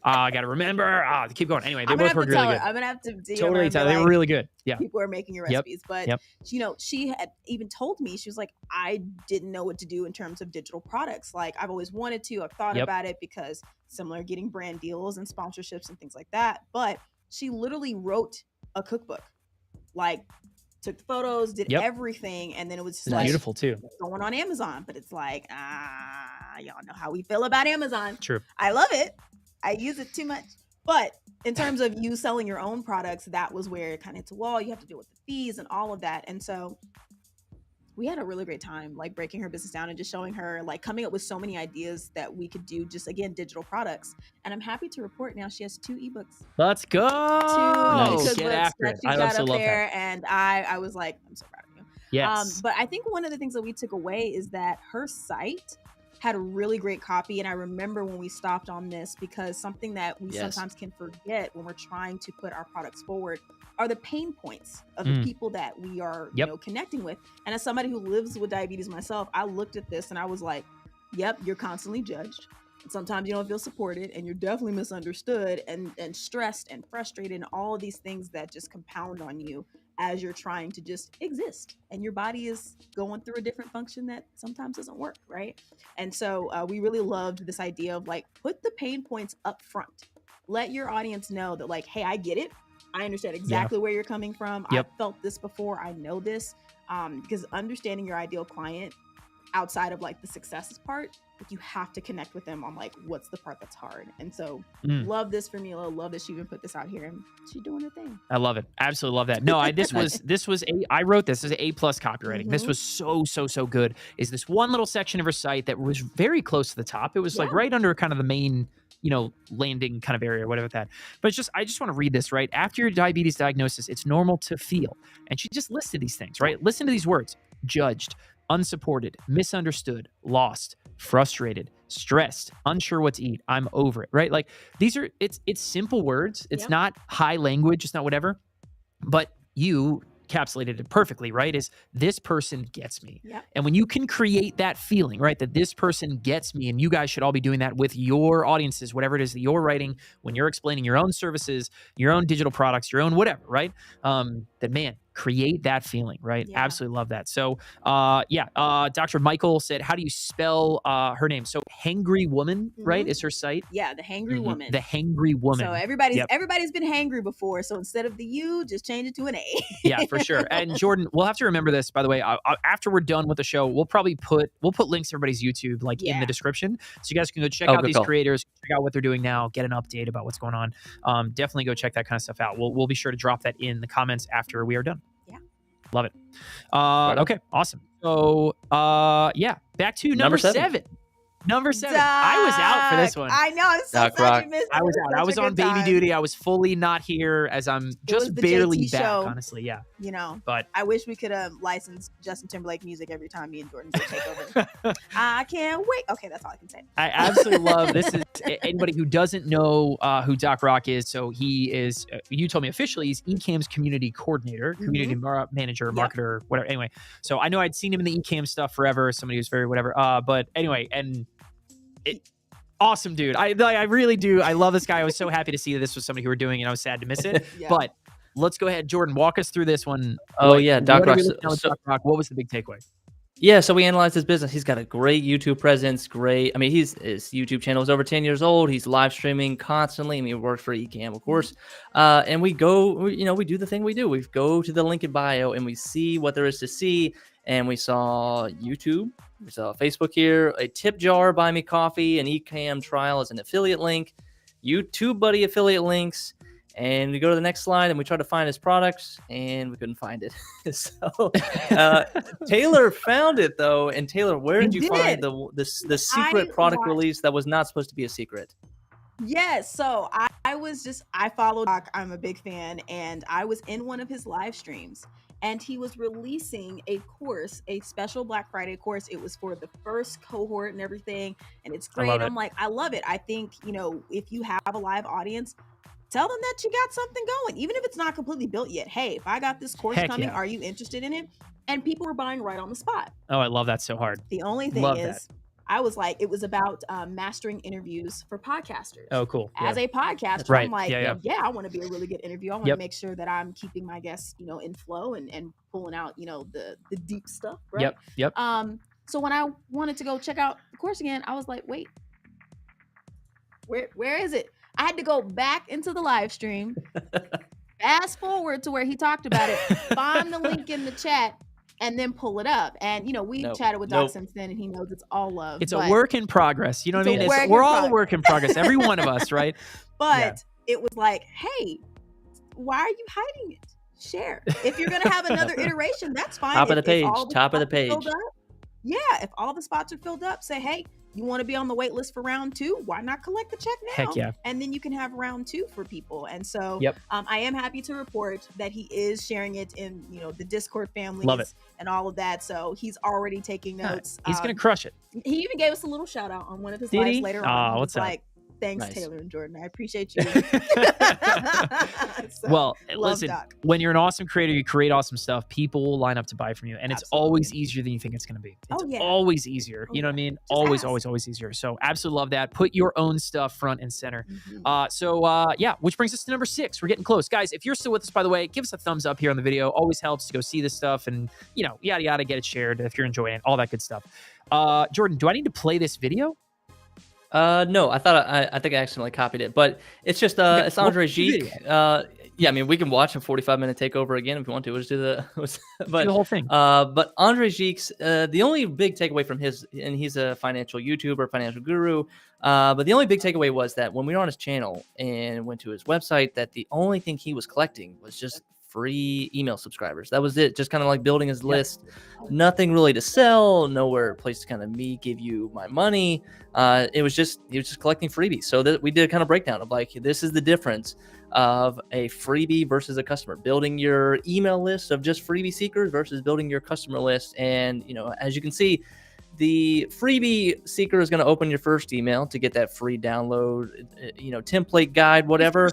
B: I gotta remember. Keep going. Anyway, they
D: I'm gonna
B: both
D: have
B: were
D: to
B: really
D: tell her.
B: good.
D: I'm gonna have to DM her
B: Totally,
D: and be
B: they were
D: like,
B: really good. Yeah.
D: people are making your
B: Yep,
D: recipes. But
B: yep.
D: you know, she had even told me, she was like, I didn't know what to do in terms of digital products. Like I've always wanted to, I've thought
B: Yep.
D: about it because similar getting brand deals and sponsorships and things like that. But she literally wrote a cookbook, like took the photos, did
B: Yep.
D: everything, and then it was just
B: It's
D: like
B: beautiful too.
D: going on Amazon. But it's like, y'all know how we feel about Amazon.
B: True.
D: I love it. I use it too much. But in terms of you selling your own products, that was where it kind of hits a wall. You have to deal with the fees and all of that. And so we had a really great time, like breaking her business down and just showing her, like coming up with so many ideas that we could do, just again, digital products. And I'm happy to report now she has 2 ebooks.
B: Let's go.
D: 2
C: Nice.
B: Get
D: cookbooks
B: after
D: that
B: it.
D: she
B: I
D: got
B: also
D: up
B: love
D: there.
B: that.
D: And I was like, I'm so proud of you.
B: Yes.
D: But I think one of the things that we took away is that her site had a really great copy. And I remember when we stopped on this, because something that we
C: Yes.
D: sometimes can forget when we're trying to put our products forward are the pain points of the people that we are
B: Yep.
D: you know, connecting with. And as somebody who lives with diabetes myself, I looked at this and I was like, yep, you're constantly judged. And sometimes you don't feel supported, and you're definitely misunderstood and stressed and frustrated, and all of these things that just compound on you as you're trying to just exist, and your body is going through a different function that sometimes doesn't work, right? And so we really loved this idea of like, put the pain points up front. Let your audience know that like, hey, I get it. I understand exactly where you're coming from.
B: Yep.
D: I've felt this before. I know this. Because understanding your ideal client outside of like the successes part, like you have to connect with them on like what's the part that's hard. And so love this for Mila. Love that she even put this out here, and she's doing her thing.
B: I love it. Absolutely love that. No, I wrote this as A+ copywriting. This was so good. Is this one little section of her site that was very close to the top. It was like
D: Yeah.
B: right under kind of the main, landing kind of area or whatever that. But it's just, I just want to read this, right? After your diabetes diagnosis, it's normal to feel. And she just listed these things, right? Listen to these words: judged, unsupported, misunderstood, lost, frustrated, stressed, unsure what to eat, I'm over it, right? Like these are, it's simple words. It's
D: Yep.
B: not high language. It's not whatever, but you encapsulated it perfectly, right? Is this person gets me.
D: Yep.
B: And when you can create that feeling, right, that this person gets me, and you guys should all be doing that with your audiences, whatever it is that you're writing, when you're explaining your own services, your own digital products, your own whatever, right? That man, create that feeling, right?
D: Yeah.
B: Absolutely love that. So, Dr. Michael said, how do you spell her name? So, Hangry Woman, right, is her site?
D: Yeah, the hangry
C: Mhm.
D: woman.
B: The Hangry Woman.
D: So everybody's
B: Yep.
D: everybody's been hangry before. So instead of the U, just change it to an A.
B: Yeah, for sure. And Jordan, we'll have to remember this, by the way. After we're done with the show, we'll put links to everybody's YouTube like in
D: Yeah.
B: the description, so you guys can go check
C: Oh,
B: out
C: good
B: these
C: call.
B: creators, check out what they're doing now, get an update about what's going on. Definitely go check that kind of stuff out. We'll be sure to drop that in the comments after we are done.
D: Yeah.
B: Love it.
C: on.
B: Okay, awesome. So back to number 7. Number 7. I was out for this
D: Doc,
B: one.
D: I know. I'm so
C: Doc
D: sad
C: Rock.
D: you missed it.
B: I was
D: It
B: out. I was
D: such a
B: on
D: good
B: baby
D: time.
B: duty. I was fully not here, as I'm
D: was
B: just
D: the
B: barely
D: JT
B: back,
D: show.
B: honestly. Yeah.
D: You know,
B: But
D: I wish we could license Justin Timberlake music every time me and Jordan do Takeover. I can't wait. Okay, that's all I can say.
B: I absolutely love this. Is anybody who doesn't know who Doc Rock is? So he is. You told me officially he's Ecamm's community coordinator, community manager,
D: Yep.
B: marketer, whatever. Anyway, so I know I'd seen him in the Ecamm stuff forever. Somebody who's very whatever. But anyway, and awesome dude. I really do. I love this guy. I was so happy to see that this was somebody who were doing it. I was sad to miss it.
D: Yeah.
B: But let's go ahead. Jordan, walk us through this one.
C: Oh, yeah, Doc
B: what are
C: Rock.
B: we looking at with Doc Rock? What was the big takeaway?
C: Yeah, so we analyzed his business. He's got a great YouTube presence. Great. I mean, his YouTube channel is over 10 years old. He's live streaming constantly. I mean, he works for Ecamm, of course. And we do the thing we do. We go to the link in bio and we see what there is to see. And we saw YouTube. We saw Facebook here, a tip jar, buy me coffee, an Ecamm trial as an affiliate link, YouTube Buddy affiliate links. And we go to the next slide and we try to find his products and we couldn't find it. So Taylor found it though. And Taylor, where did you find the secret product release that was not supposed to be a secret?
D: Yes. So I followed Doc. I'm a big fan. And I was in one of his live streams and he was releasing a course, a special Black Friday course. It was for the first cohort and everything. And it's great. I'm like, I love it. I think, if you have a live audience, tell them that you got something going, even if it's not completely built yet. Hey, if I got this course coming, are you interested in it? And people were buying right on the spot.
B: Oh, I love that so hard.
D: The only thing is, I was like, it was about mastering interviews for podcasters.
B: Oh, cool.
D: As a podcaster,
B: right.
D: I'm like, I want to be a really good interview. I want to make sure that I'm keeping my guests, in flow and pulling out, the deep stuff. Right.
B: Yep.
D: So when I wanted to go check out the course again, I was like, wait, where is it? I had to go back into the live stream, fast forward to where he talked about it, find the link in the chat, and then pull it up. And, we chatted with Doc since then, and he knows it's all love.
B: It's a work in progress. You know what I mean? We're all a work in progress. Every one of us, right?
D: But it was like, hey, why are you hiding it? Share. If you're going to have another iteration, that's fine.
C: Top of the page.
D: If all the spots are filled up, say, hey, you want to be on the wait list for round 2? Why not collect the check now?
B: Heck yeah.
D: And then you can have round 2 for people. And so I am happy to report that he is sharing it in, the Discord families and all of that. So he's already taking notes.
B: He's going to crush it.
D: He even gave us a little shout out on one of his lives later on.
B: What's up?
D: Thanks, Taylor and Jordan. I appreciate you.
B: Well, listen,
D: Doc.
B: When you're an awesome creator, you create awesome stuff, people will line up to buy from you. And it's always easier than you think it's going to be. It's always easier. You know what I mean? Always easier. So absolutely love that. Put your own stuff front and center. Which brings us to number 6. We're getting close. Guys, if you're still with us, by the way, give us a thumbs up here on the video. Always helps to go see this stuff and, yada, get it shared if you're enjoying it, all that good stuff. Jordan, do I need to play this video?
C: No, I think I accidentally copied it, but it's just it's Andre Geek. I mean, we can watch a 45-minute takeover again if you want to. We'll just do the
B: whole thing.
C: But Andre Geek's the only big takeaway from his, and he's a financial YouTuber, financial guru. But the only big takeaway was that when we were on his channel and went to his website, that the only thing he was collecting was just free email subscribers. That was it. Just kind of like building his list. Nothing really to sell. Nowhere place to kind of give you my money. He was just collecting freebies. So that we did a kind of breakdown of like, this is the difference of a freebie versus a customer. Building your email list of just freebie seekers versus building your customer list. And as you can see, the freebie seeker is going to open your first email to get that free download, template guide, whatever.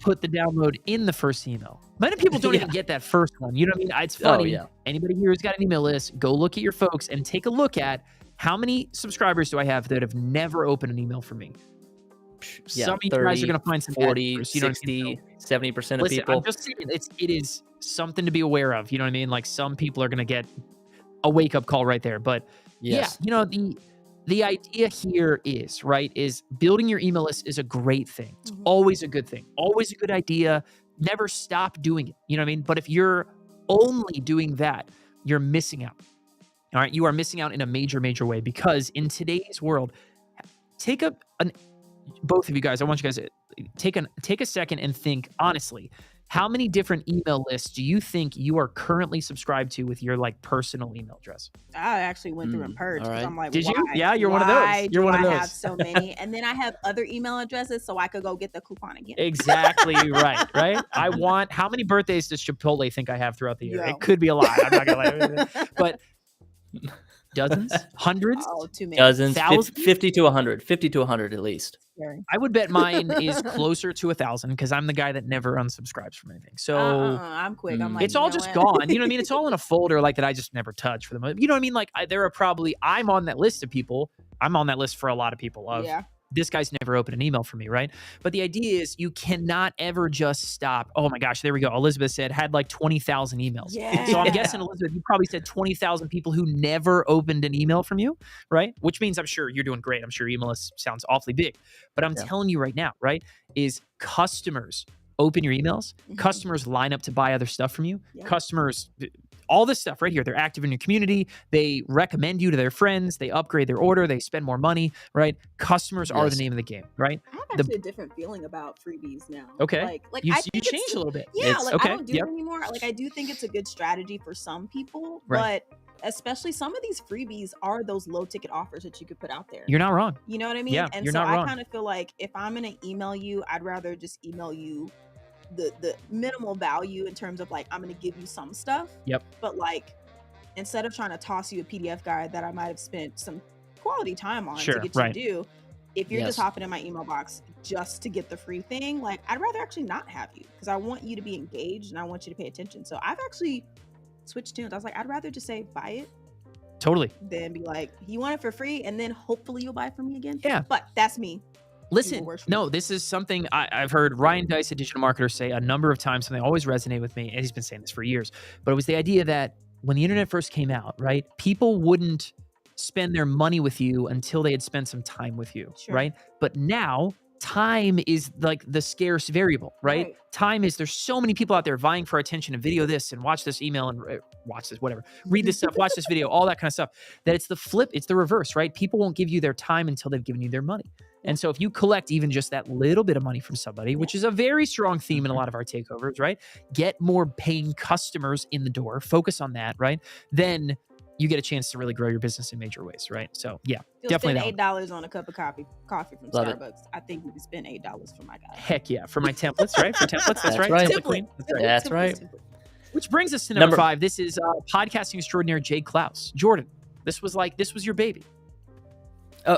B: Put the download in the first email. Many people don't even get that first one. You know what I mean? It's funny. Anybody here who's got an email list, go look at your folks and take a look at how many subscribers do I have that have never opened an email from me. Some of you guys are going to find some
C: 40, 60, 70% of people.
B: I'm just saying, it is something to be aware of. You know what I mean? Like some people are going to get a wake-up call right there. But the idea here is building your email list is a great thing. It's always a good thing. Always a good idea. Never stop doing it. You know what I mean? But if you're only doing that, you're missing out. All right? You are missing out in a major, major way because in today's world, both of you guys, I want you guys to take a second and think honestly. How many different email lists do you think you are currently subscribed to with your personal email address?
D: I actually went through and purged because I'm like,
B: did you? Yeah, you're one of those. You're one of those. I
D: have so many, and then I have other email addresses so I could go get the coupon again.
B: Exactly right. How many birthdays does Chipotle think I have throughout the year? It could be a lot. I'm not gonna lie, but dozens, hundreds,
D: too many.
C: Dozens, 50 to 100, 50 to 100 at least.
B: I would bet mine is closer to 1,000 because I'm the guy that never unsubscribes from anything. So
D: I'm quick. I'm like,
B: it's all just gone. You know what I mean? It's all in a folder that I just never touch for the most. You know what I mean? There are probably I'm on that list of people. I'm on that list for a lot of people of this guy's never opened an email for me, right? But the idea is you cannot ever just stop. Oh my gosh, there we go. Elizabeth said had like 20,000 emails.
D: Yeah.
B: So I'm guessing, Elizabeth, you probably said 20,000 people who never opened an email from you, right? Which means I'm sure you're doing great. I'm sure your email list sounds awfully big. But I'm telling you right now, right, is customers open your emails. Customers line up to buy other stuff from you. Customers, all this stuff right here. They're active in your community. They recommend you to their friends. They upgrade their order. They spend more money, right? Customers are the name of the game, right?
D: I have actually a different feeling about freebies now.
B: Okay.
D: Like
B: you
D: I think
B: changed a little bit.
D: Yeah,
B: It's,
D: like I don't do it anymore. Like I do think it's a good strategy for some people, but especially some of these freebies are those low ticket offers that you could put out there.
B: You're not wrong.
D: You know what I mean?
B: Yeah,
D: and
B: you're
D: so
B: not
D: I
B: wrong.
D: kind of feel like if I'm gonna email you, I'd rather just email you the minimal value in terms of like I'm gonna give you some stuff.
B: Yep.
D: But like instead of trying to toss you a PDF guide that I might have spent some quality time on to get you to do, if you're just hopping in my email box just to get the free thing, like I'd rather actually not have you because I want you to be engaged and I want you to pay attention. So I've actually switched tunes. I was like, I'd rather just say buy it.
B: Totally.
D: Than be like, you want it for free and then hopefully you'll buy from me again.
B: Yeah.
D: But that's me.
B: Listen, no, this is something I've heard Ryan Dice, a digital marketer, say a number of times, and they always resonate with me, and he's been saying this for years. But it was the idea that when the internet first came out, right, people wouldn't spend their money with you until they had spent some time with you, right? But now time is like the scarce variable, right? Time is, there's so many people out there vying for attention and video this and watch this email and watch this, whatever, read this stuff, watch this video, all that kind of stuff, that it's the flip, it's the reverse, right? People won't give you their time until they've given you their money. And so if you collect even just that little bit of money from somebody, which is a very strong theme in a lot of our takeovers, right? Get more paying customers in the door, focus on that, right? Then you get a chance to really grow your business in major ways, right? So yeah, definitely
D: spend $8 on a cup of coffee from
C: Love
D: Starbucks.
C: it.
D: I think we could spend $8 for my guy.
B: Heck yeah, for my templates, right? For templates, that's right.
C: right.
B: Template queen.
C: That's right.
B: Which brings us to number 5. This is podcasting extraordinaire Jay Klaus. Jordan, this was your baby.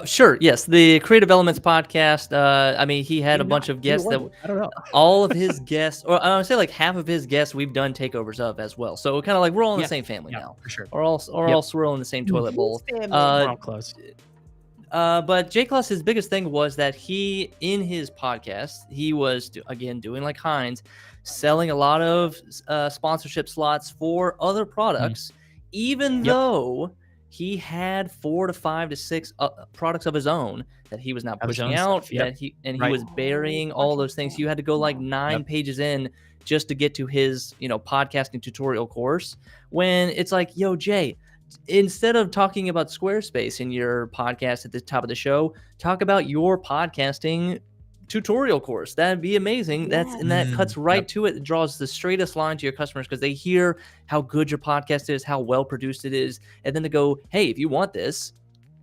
C: Sure. Yes. The Creative Elements podcast. I mean, he had a bunch of guests that
B: I don't know.
C: all of his guests, or I would say like half of his guests, we've done takeovers of as well. So kind of like we're all in the same family now.
B: For sure.
C: Or else we're all in the same toilet bowl.
B: We're all close.
C: But Jay Klaus, his biggest thing was that he, in his podcast, he was again doing like Heinz, selling a lot of sponsorship slots for other products, even though he had 4 to 5 to 6 products of his own that he was not pushing out. That he was burying all those things. You had to go like 9 pages in just to get to his, podcasting tutorial course. When it's like, yo, Jay, instead of talking about Squarespace in your podcast at the top of the show, talk about your podcasting tutorial course. That'd be amazing. That cuts right to it. It draws the straightest line to your customers because they hear how good your podcast is, how well produced it is, and then they go, hey, if you want this,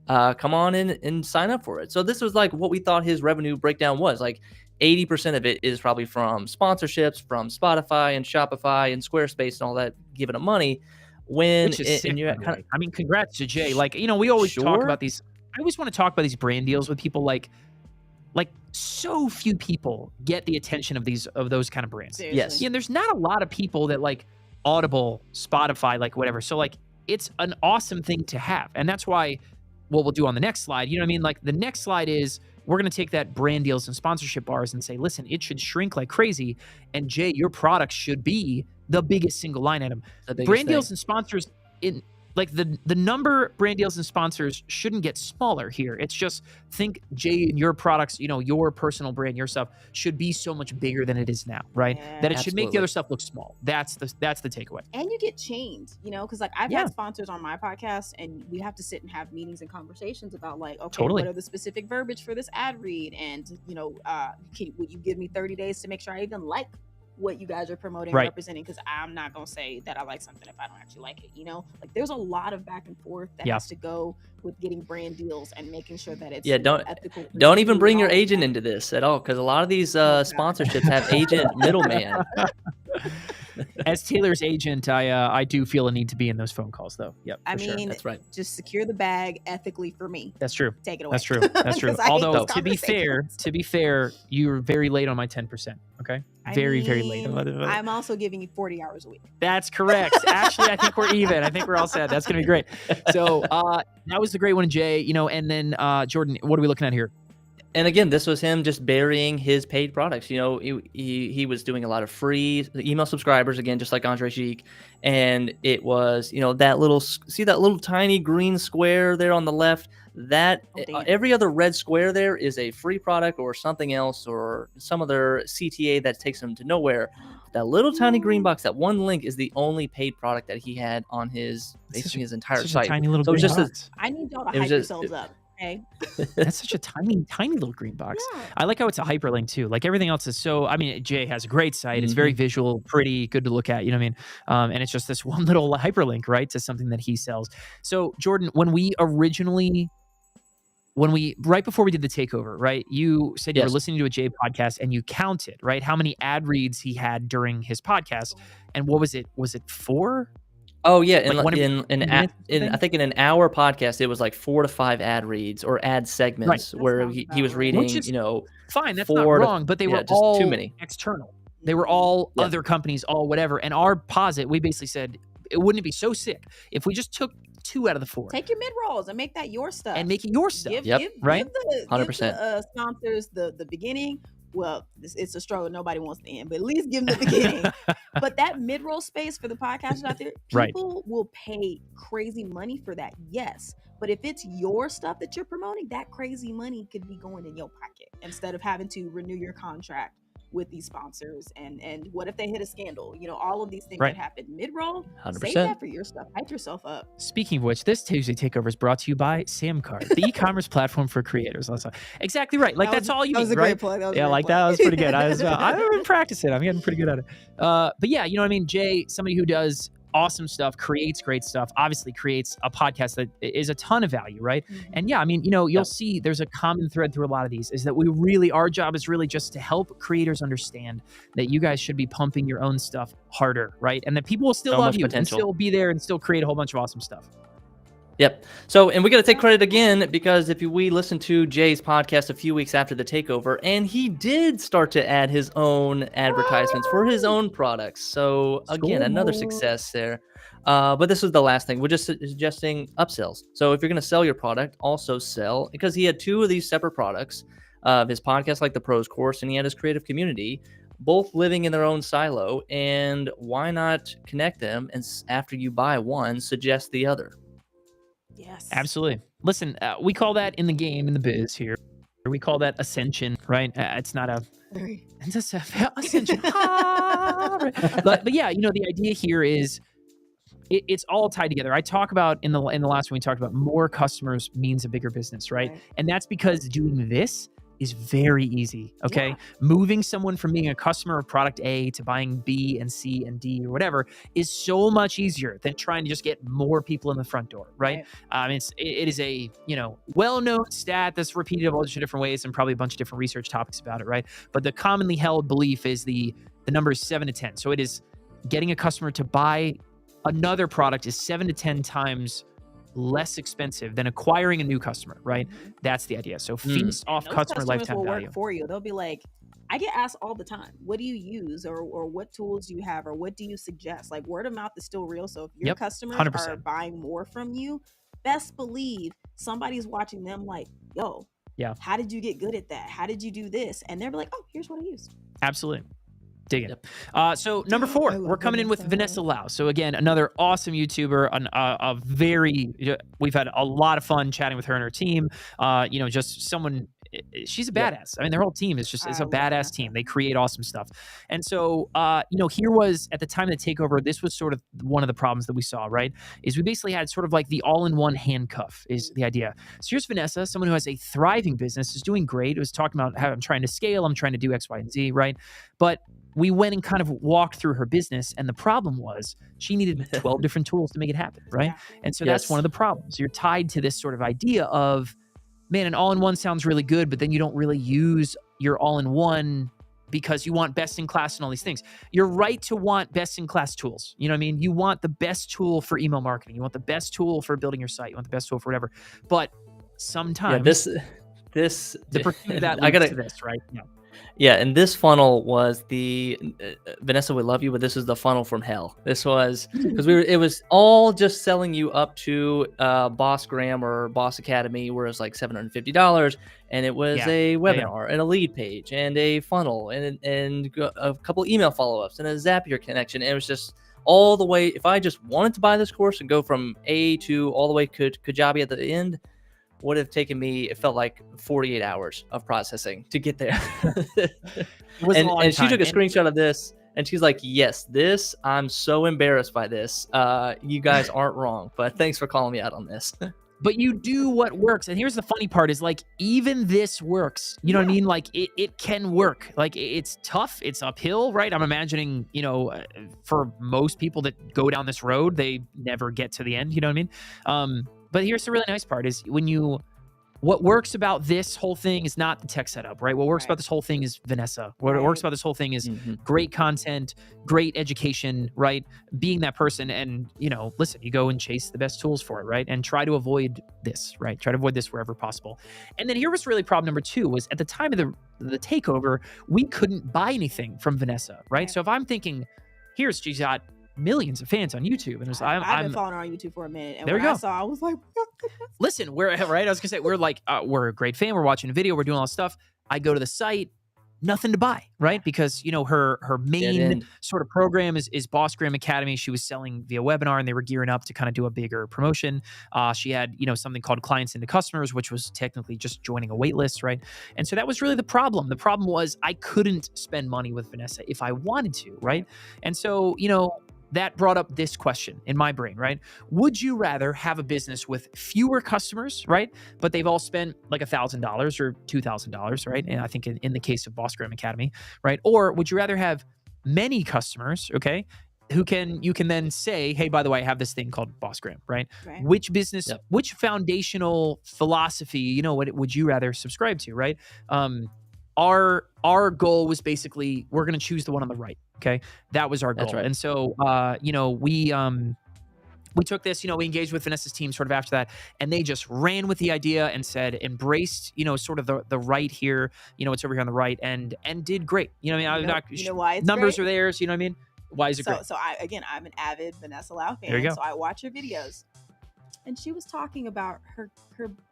C: come on in and sign up for it. So this was like what we thought his revenue breakdown was. Like 80% of it is probably from sponsorships, from Spotify and Shopify and Squarespace and all that, giving him money.
B: Which is sick, I mean, congrats to Jay. Like, we always talk about these. I always want to talk about these brand deals with people. Like so few people get the attention of those kind of brands.
D: Seriously.
C: Yes.
B: Yeah, there's not a lot of people that like Audible, Spotify, like whatever. So like it's an awesome thing to have. And that's why what we'll do on the next slide, you know what I mean? Like the next slide is we're going to take that brand deals and sponsorship bars and say, listen, it should shrink like crazy. And Jay, your product should be the biggest single line item. Brand deals and sponsors in like the number brand deals and sponsors shouldn't get smaller here. It's just think Jay and your products, your personal brand, your stuff should be so much bigger than it is now, right?
D: Yeah.
B: That it should make the other stuff look small. That's the takeaway.
D: And you get chained, because like I've had sponsors on my podcast and we have to sit and have meetings and conversations about like, okay, what are the specific verbiage for this ad read? And, would you give me 30 days to make sure I even like what you guys are promoting and representing, because I'm not gonna say that I like something if I don't actually like it. Like there's a lot of back and forth that has to go with getting brand deals and making sure that it's ethical.
C: Don't even bring your agent into this at all, because a lot of these sponsorships have agent middleman.
B: As Taylor's agent, I do feel a need to be in those phone calls, though. Yep,
D: I mean,
C: that's right.
D: Just secure the bag ethically for me.
B: That's true.
D: Take it away.
B: That's true. That's true. Although to be fair, you were very late on my 10%. Okay, very late.
D: I'm also giving you 40 hours a week.
B: That's correct. Actually, I think we're even. I think we're all set. That's gonna be great. So that was the great one, Jay. And then Jordan, what are we looking at here?
C: And again, this was him just burying his paid products. You know, he was doing a lot of free email subscribers, again, just like Andre Gik. And it was, you know, that little, see that little tiny green square there on the left? That every other red square there is a free product or something else or some other CTA that takes them to nowhere. That little tiny green box, that one link is the only paid product that he had on his basically his entire
B: such
C: site.
B: a tiny little
C: So it was
B: green
C: just
B: box.
D: I need y'all to
C: it was
D: hype
C: just-
D: yourselves up. Okay.
B: That's such a tiny little green box.
D: Yeah.
B: I like how it's a hyperlink too. Like everything else is so. I mean, Jay has a great site. It's very visual, pretty, good to look at. You know what I mean? And it's just this one little hyperlink, right, to something that he sells. So Jordan, right before we did the takeover, right? You said you were
C: Yes.
B: listening to a Jay podcast and you counted, right, how many ad reads he had during his podcast, and what was it? Was it 4?
C: Oh yeah,
B: Like one every 10 minutes or
C: in I
B: something?
C: think in an hour podcast, it was like 4 to 5 ad reads or ad segments
D: That
C: where
D: sounds
C: he
D: about
C: was
D: right.
C: reading,
B: Which is
C: you know,
B: Fine, that's not
C: 4 to
B: wrong, but they were
C: just
B: all
C: too many.
B: external. They were all
C: Yeah.
B: other companies, all whatever. And our posit, we basically said, wouldn't it be so sick if we just took 2 out of the 4
D: Take your mid rolls and make that your stuff.
B: and make it your stuff? right?
D: Give the
C: 100%.
D: Sponsors the beginning. Well, it's a struggle. Nobody wants the end, but at least give them the beginning. But that mid roll space for the podcasters out there,
B: Right.
D: people will pay crazy money for that. Yes. But if it's your stuff that you're promoting, that crazy money could be going in your pocket instead of having to renew your contract with these sponsors. And what if they hit a scandal? You know, all of these things
B: Right.
D: that happen mid roll.
C: 100%.
D: Save that for your stuff. Hype yourself up.
B: Speaking of which, this Tuesday Takeover is brought to you by Samcart, the e-commerce platform for creators. Exactly right. Like, that's all you need, right?
D: plug.
B: Yeah, like that was pretty good. I've been practicing. I'm getting pretty good at it. But yeah, you know what I mean? Jay, somebody who does awesome stuff, creates great stuff, obviously creates a podcast that is a ton of value, right? And yeah, I mean, you know, you'll see there's a common thread through a lot of these is that our job is really just to help creators understand that you guys should be pumping your own stuff harder, right? And that people will still
C: So
B: love
C: much
B: you and
C: potential.
B: still be there and still create a whole bunch of awesome stuff.
C: Yep. So, and we got to take credit again because if we listened to Jay's podcast a few weeks after the takeover, and he did start to add his own advertisements for his own products. So again, another success there. But this was the last thing. We're just suggesting upsells. So if you're going to sell your product, also sell, because he had 2 of these separate products of his podcast, like the Pros Course, and he had his creative community, both living in their own silo. And why not connect them? And after you buy one, suggest the other.
D: Yes.
B: Absolutely. Listen, we call that in the game, in the biz here, we call that ascension, right? It's not a... It's just ascension. But yeah, you know, the idea here is it's all tied together. I talk about in the last one, we talked about more customers means a bigger business, right? And that's because doing this is very easy, okay?
D: Yeah.
B: Moving someone from being a customer of product A to buying B and C and D or whatever is so much easier than trying to just get more people in the front door, right? It is a, you know, well-known stat that's repeated a bunch of different ways and probably a bunch of different research topics about it, right? But the commonly held belief is the number is 7 to 10. So it is getting a customer to buy another product is 7 to 10 times less expensive than acquiring a new customer, right? That's the idea. So feast off
D: Those
B: customer
D: customers
B: lifetime
D: will
B: value.
D: work for you. They'll be like, I get asked all the time, what do you use or what tools do you have or what do you suggest? Like word of mouth is still real. So if your customers
B: 100%.
D: are buying more from you, best believe somebody's watching them like, yo, how did you get good at that? How did you do this? And they're like, oh, here's what I used.
B: Absolutely. Dig it. So number 4, we're coming in with Vanessa Lau. So again, another awesome YouTuber, we've had a lot of fun chatting with her and her team. You know, just someone, she's a badass. I mean, their whole team is a badass team. They create awesome stuff. And so, you know, here was at the time of the takeover, this was sort of one of the problems that we saw, right? Is we basically had sort of like the all-in-one handcuff is the idea. So here's Vanessa, someone who has a thriving business, is doing great. It was talking about how I'm trying to scale, I'm trying to do X, Y, and Z, right? But we went and kind of walked through her business, and the problem was she needed 12 different tools to make it happen, right? And so that's one of the problems. You're tied to this sort of idea of, man, an all-in-one sounds really good, but then you don't really use your all-in-one because you want best-in-class and all these things. You're right to want best-in-class tools. You know what I mean? You want the best tool for email marketing. You want the best tool for building your site. You want the best tool for whatever. But sometimes...
C: this
B: the pursuit of that
C: I gotta
B: leads to this, right? Yeah.
C: Yeah, and this funnel was Vanessa would love you, but this was the funnel from hell. This was because it was all just selling you up to Boss Graham or Boss Academy, where it's like $750, and it was
B: Yeah.
C: a
B: Yeah,
C: webinar and a lead page and a funnel and a couple email follow-ups and a Zapier connection. And it was just all the way. If I just wanted to buy this course and go from A to all the way Kajabi at the end, would have taken me, it felt like 48 hours of processing to get there.
B: It was a long
C: and she
B: time.
C: took a
B: And-
C: screenshot of this and she's like, yes, I'm so embarrassed by this. You guys aren't wrong, but thanks for calling me out on this.
B: But you do what works. And here's the funny part is like, even this works. You know what I mean? Like it can work. Like it's tough. It's uphill, right? I'm imagining, for most people that go down this road, they never get to the end. You know what I mean? But here's the really nice part is what works about this whole thing is not the tech setup, right? What works about this whole thing is Vanessa. What works about this whole thing is great content, great education, right? Being that person and, listen, you go and chase the best tools for it, right? And try to avoid this, right? Try to avoid this wherever possible. And then here was really problem number 2 was at the time of the takeover, we couldn't buy anything from Vanessa, right? So if I'm thinking, she's got millions of fans on YouTube, and it was,
D: I've been following her on YouTube for a minute, and
B: there
D: when
B: you
D: I
B: go.
D: saw, I was like,
B: listen, we're right. I was gonna say we're like we're a great fan. We're watching a video. We're doing all this stuff. I go to the site, nothing to buy, right? Because her main sort of program is Boss Graham Academy. She was selling via webinar, and they were gearing up to kind of do a bigger promotion. She had something called clients into customers, which was technically just joining a wait list, right? And so that was really the problem. The problem was I couldn't spend money with Vanessa if I wanted to, right? And so that brought up this question in my brain, right? Would you rather have a business with fewer customers, right? But they've all spent like $1,000 or $2,000, right? And I think in the case of Boss Graham Academy, right? Or would you rather have many customers, okay, you can then say, hey, by the way, I have this thing called Boss Graham, right? Which business, which foundational philosophy, what would you rather subscribe to, right? Our goal was basically we're going to choose the one on the right. Okay, that was our goal.
C: That's right.
B: And so we took this. We engaged with Vanessa's team sort of after that, and they just ran with the idea and said embraced sort of the right here. It's over here on the right, and did great.
D: why it's
B: numbers
D: great?
B: are theirs. You know what I mean? Why is it great?
D: So I'm an avid Vanessa Lau fan.
B: There you go.
D: So I watch her videos, and she was talking about her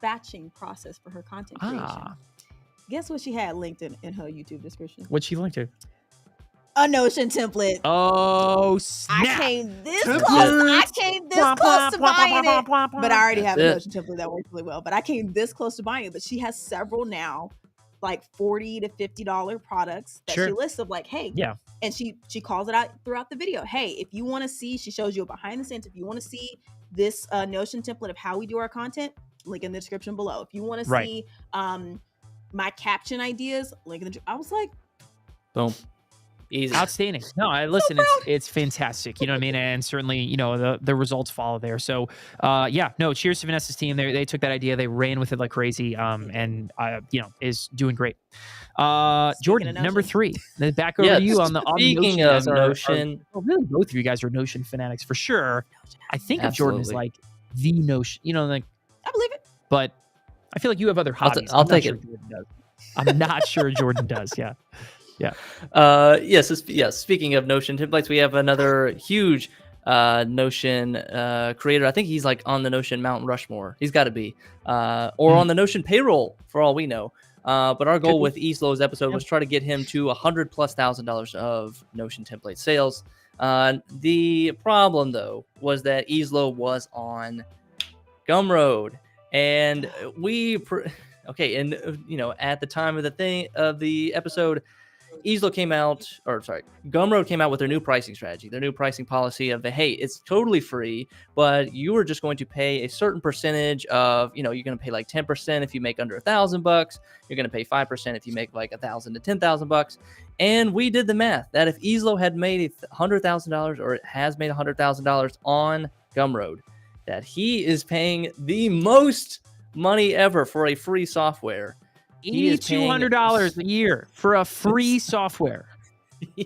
D: batching process for her content creation. Guess what she had linked in her YouTube description?
B: What'd she link to?
D: A Notion template.
B: Oh, snap.
D: I came this close to buying it. But I already have a Notion template that works really well. But I came this close to buying it. But she has several now, like $40 to $50 products that she lists of like, hey.
B: Yeah.
D: And she calls it out throughout the video. Hey, if you want to see, she shows you a behind the scenes. If you want to see this Notion template of how we do our content, link in the description below. If you want to see my caption ideas, link in the. I was like,
C: boom, easy,
B: outstanding. No, listen, it's fantastic. You know what I mean? And certainly, the results follow there. So, cheers to Vanessa's team. They took that idea, they ran with it like crazy, and is doing great. Jordan, number 3. Then back over to you on the
C: speaking
B: Notion.
C: of Notion,
B: really, both of you guys are Notion fanatics for sure. I think of Jordan as like the Notion.
D: I believe it,
B: but I feel like you have other hobbies.
C: I'll take it.
B: I'm not sure Jordan does. Yeah.
C: Yes. Speaking of Notion templates, we have another huge Notion creator. I think he's like on the Notion Mount Rushmore. He's got to be, or on the Notion payroll for all we know. But our goal with Eslow's episode was try to get him to $100,000+ of Notion template sales. The problem though was that Eslow was on Gumroad, and at the time of the episode, Gumroad came out with their new pricing strategy, their new pricing policy of hey, it's totally free, but you are just going to pay a certain percentage of, you're going to pay like 10% if you make under $1,000. You're going to pay 5% if you make like $1,000 to $10,000. And we did the math that if Eslow had made $100,000 or has made $100,000 on Gumroad, that he is paying the most money ever for a free software.
B: $200 a year for a free software.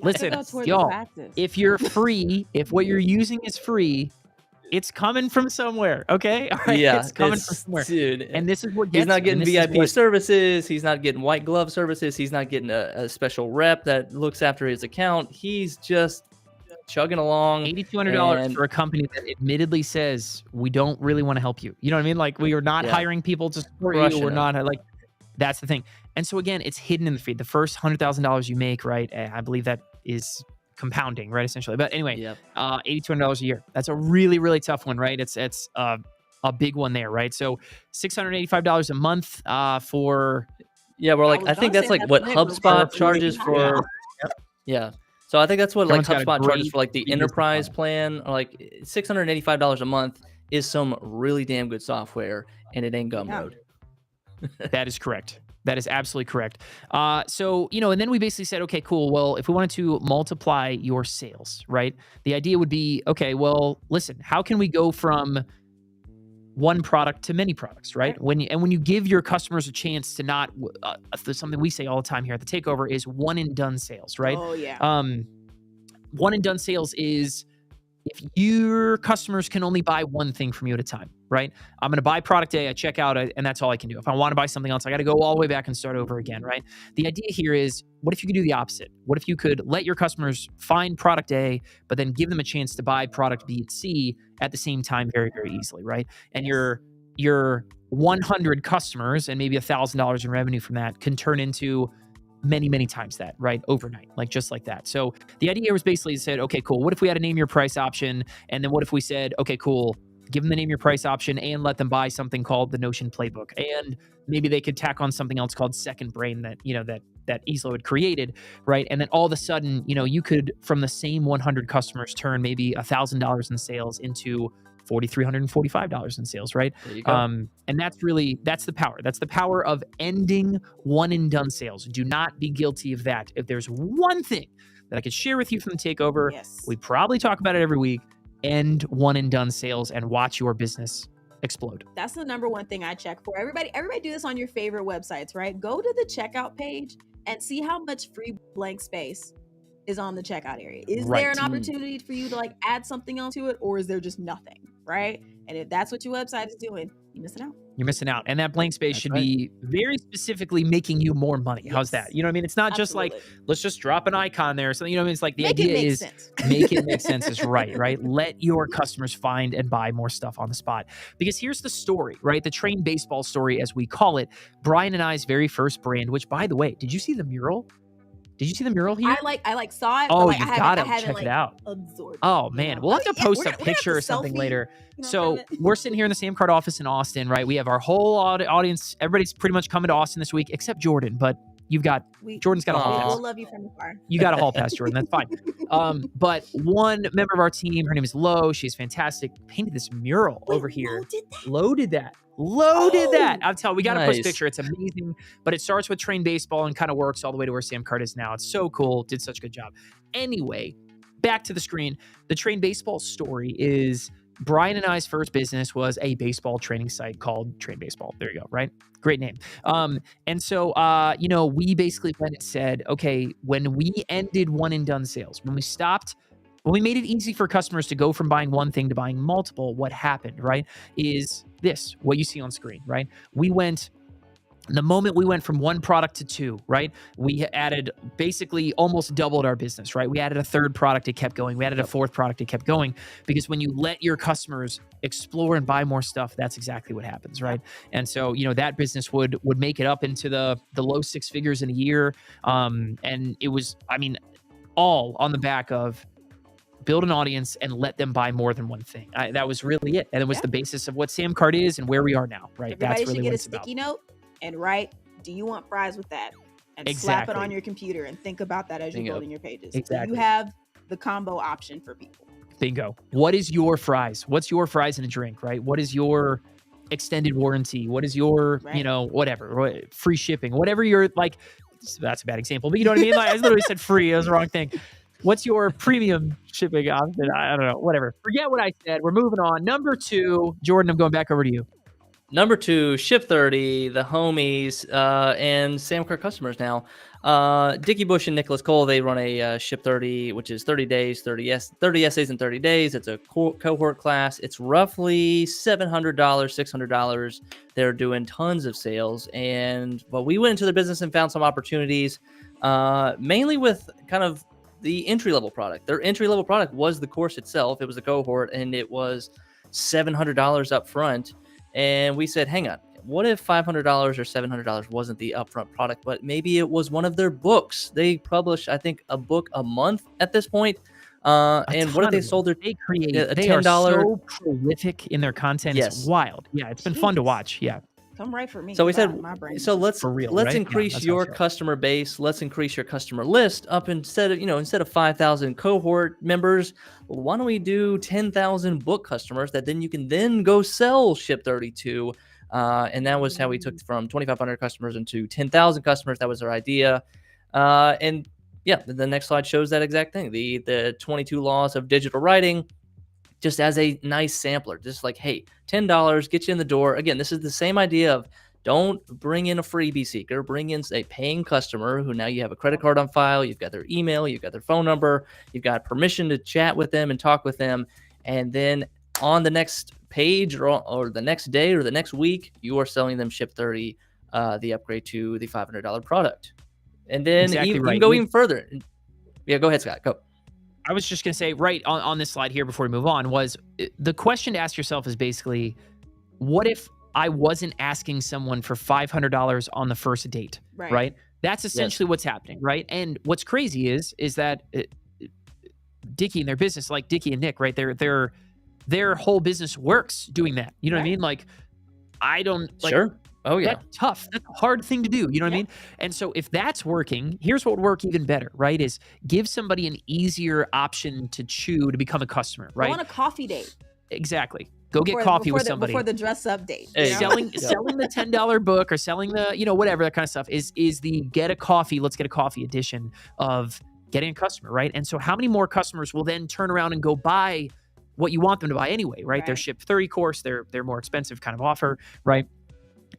B: Listen, y'all, if you're free, if what you're using is free, It's coming from somewhere. Okay. All right.
C: Yeah,
B: It's coming from somewhere.
C: dude.
B: And this is what
C: He's
B: gets
C: not
B: you,
C: getting
B: and this is
C: VIP
B: what-
C: services. He's not getting white glove services. He's not getting a special rep that looks after his account. He's just chugging along.
B: $8,200
C: and-
B: for a company that admittedly says we don't really want to help you. You know what I mean? Like, we are not
C: Yeah.
B: hiring people to support you.
C: Crushing
B: We're
C: it.
B: not like, that's the thing. And so again, it's hidden in the feed. The first $100,000 you make, right? I believe that is compounding, right? Essentially. But anyway,
C: Yep.
B: $8,200 a year. That's a really, really tough one, right? It's a big one there, right? So $685 a month for
C: Yeah, we're like,
D: was
C: I think
D: gonna
C: that's
D: say
C: like
D: that's
C: what
D: the minimum.
C: HubSpot
B: For
C: charges
B: free.
C: for. Yeah. So I think that's what like
B: Everyone's got a
C: HubSpot charges
B: great
C: for like the
B: free business
C: enterprise
B: model.
C: plan. Like $685 a month is some really damn good software, and it ain't Gumroad.
B: That is correct. That is absolutely correct. So, and then we basically said, okay, cool. Well, if we wanted to multiply your sales, right? The idea would be, okay, well, listen, how can we go from one product to many products, right? When you give your customers a chance to not, something we say all the time here at the Takeover is one and done sales, right?
D: Oh yeah.
B: One and done sales is if your customers can only buy one thing from you at a time, right? I'm going to buy product A, I check out, and that's all I can do. If I want to buy something else, I got to go all the way back and start over again, right? The idea here is, what if you could do the opposite? What if you could let your customers find product A, but then give them a chance to buy product B and C at the same time very, very easily, right? And your 100 customers and maybe $1,000 in revenue from that can turn into many, many times that, right? Overnight, like just like that. So the idea was basically said, okay, cool. What if we had a name your price option? And then what if we said, okay, cool, give them the name your price option and let them buy something called the Notion Playbook. And maybe they could tack on something else called Second Brain that Islo had created, right? And then all of a sudden, you could, from the same 100 customers, turn maybe $1,000 in sales into $4,345 in sales, right?
C: There you go.
B: And that's the power. That's the power of ending one and done sales. Do not be guilty of that. If there's one thing that I could share with you from the Takeover,
D: Yes.
B: we probably talk about it every week, end one and done sales and watch your business explode.
D: That's the number one thing I check for. Everybody do this on your favorite websites, right? Go to the checkout page and see how much free blank space is on the checkout area. Is there an
B: Right.
D: opportunity for you to like add something else to it, or is there just nothing, right? And if that's what your website is doing, you're missing out.
B: You're missing out. And that blank space
C: That's
B: should
C: right.
B: be very specifically making you more money. How's
D: Yes.
B: that? You know what I mean? It's not just like,
D: Absolutely.
B: let's just drop an icon there. So, you know what I mean? It's like the
D: Make it
B: idea
D: make
B: is
D: sense.
B: make it make sense is right? Let your customers find and buy more stuff on the spot. Because here's the story, right? The train baseball story, as we call it. Brian and I's very first brand, which, by the way, did you see the mural? Did you see the mural here?
D: I saw it. but,
B: Oh,
D: like,
B: you've
D: I
B: got to
D: haven't,
B: check
D: like,
B: it out.
D: absorbed it,
B: Oh
D: you
B: man,
D: know?
B: we'll have to
D: Yeah,
B: post
D: we're
B: a
D: gonna have
B: picture
D: to
B: or something
D: selfie,
B: later.
D: you know,
B: So
D: from it.
B: we're sitting here in the Samcart office in Austin, right? We have our whole audience. Everybody's pretty much coming to Austin this week, except Jordan. But Jordan's got a hall
C: Aw.
B: pass.
D: We'll love you from afar.
B: You got a hall pass, Jordan. That's fine. But one member of our team, her name is Lo. She's fantastic. Painted this mural
D: Wait,
B: over here.
D: Lo did that?
B: Loaded that. I'm telling you, we got to post a
C: Nice.
B: picture. It's amazing. But it starts with train baseball and kind of works all the way to where Samcart is now. It's so cool. Did such a good job. Anyway, back to the screen. The train baseball story is Brian and I's first business was a baseball training site called Train Baseball. There you go, right? Great name. And so, we basically went and said, okay, when we ended one and done sales, when we made it easy for customers to go from buying one thing to buying multiple, what happened, right, is this, what you see on screen, right? The moment we went from one product to two, right, we added basically almost doubled our business, right? We added a third product, it kept going. We added a fourth product, it kept going. Because when you let your customers explore and buy more stuff, that's exactly what happens, right? And so, that business would make it up into the low six figures in a year. And it was, all on the back of build an audience and let them buy more than one thing. That was really it. And it was the basis of what Samcart is and where we are now, right?
D: Everybody
B: That's really
D: should
B: what
D: get a
B: it's about.
D: sticky note and write, do you want fries with that? And slap it
B: Exactly.
D: on your computer and think about that as you're
C: Bingo.
D: building your pages.
B: Exactly.
D: You have the combo option for people.
B: Bingo. What is your fries? What's your fries in a drink, right? What is your extended warranty? What is your,
D: Right.
B: whatever, free shipping, whatever you're like, that's a bad example, but you know what I mean? Like, I literally said free. It was the wrong thing. What's your premium shipping option? I don't know, whatever. Forget what I said. We're moving on. Number 2, Jordan, I'm going back over to you.
C: Number 2, Ship 30, the homies, and Samcart customers now. Dickie Bush and Nicholas Cole, they run a Ship 30, which is 30 days, 30 essays in 30 days. It's a cohort class. It's roughly $700, $600. They're doing tons of sales. And we went into the business and found some opportunities, mainly with kind of the entry-level product. Their entry-level product was the course itself. It was a cohort, and it was $700 up front. And we said, hang on, what if $500 or $700 wasn't the upfront product, but maybe it was one of their books? They publish, I think, a book a month at this point. And what if they sold their
B: they create
C: a
B: they
C: $10?
B: Are so prolific in their content.
C: Yes.
B: It's wild. Yeah, it's been fun to watch. Yeah.
D: Come right for me.
C: So we said,
D: my brain
C: so
D: is
C: let's
B: For real,
C: let's
B: right? Yeah,
C: increase
B: that's how
C: your
B: I feel.
C: customer base. Let's increase your customer list up instead of 5,000 cohort members. Why don't we do 10,000 book customers that then you can then go sell Ship 30 to? And that was how we took from 2,500 customers into 10,000 customers. That was our idea. And yeah, the next slide shows that exact thing. The 22 laws of digital writing, just as a nice sampler, just like, hey, $10, get you in the door. Again, this is the same idea of don't bring in a freebie seeker, bring in a paying customer who now you have a credit card on file, you've got their email, you've got their phone number, you've got permission to chat with them and talk with them. And then on the next page or the next day or the next week, you are selling them Ship 30, the upgrade to the $500 product. And then
B: Exactly
C: you
B: right.
C: can go even further. Yeah, go ahead, Scott. Go.
B: I was just going to say, right on this slide here before we move on, was the question to ask yourself is basically, what if I wasn't asking someone for $500 on the first date, right? That's essentially what's happening, right? And what's crazy is that Dickie and their business, like Dickie and Nick, right? Their whole business works doing that. You know what I mean? Like, I don't like.
C: Sure. Oh yeah.
B: That's tough. That's a hard thing to do. You know what I mean? And so if that's working, here's what would work even better, right? Is give somebody an easier option to chew to become a customer, right?
D: Go on a coffee date.
B: Exactly. Go get coffee with somebody.
D: Before the dress up date.
C: Hey,
B: Selling the $10 book or selling the, whatever, that kind of stuff is the get a coffee, let's get a coffee edition of getting a customer, right? And so how many more customers will then turn around and go buy what you want them to buy anyway, right? Their Ship 30 course, their more expensive kind of offer, right?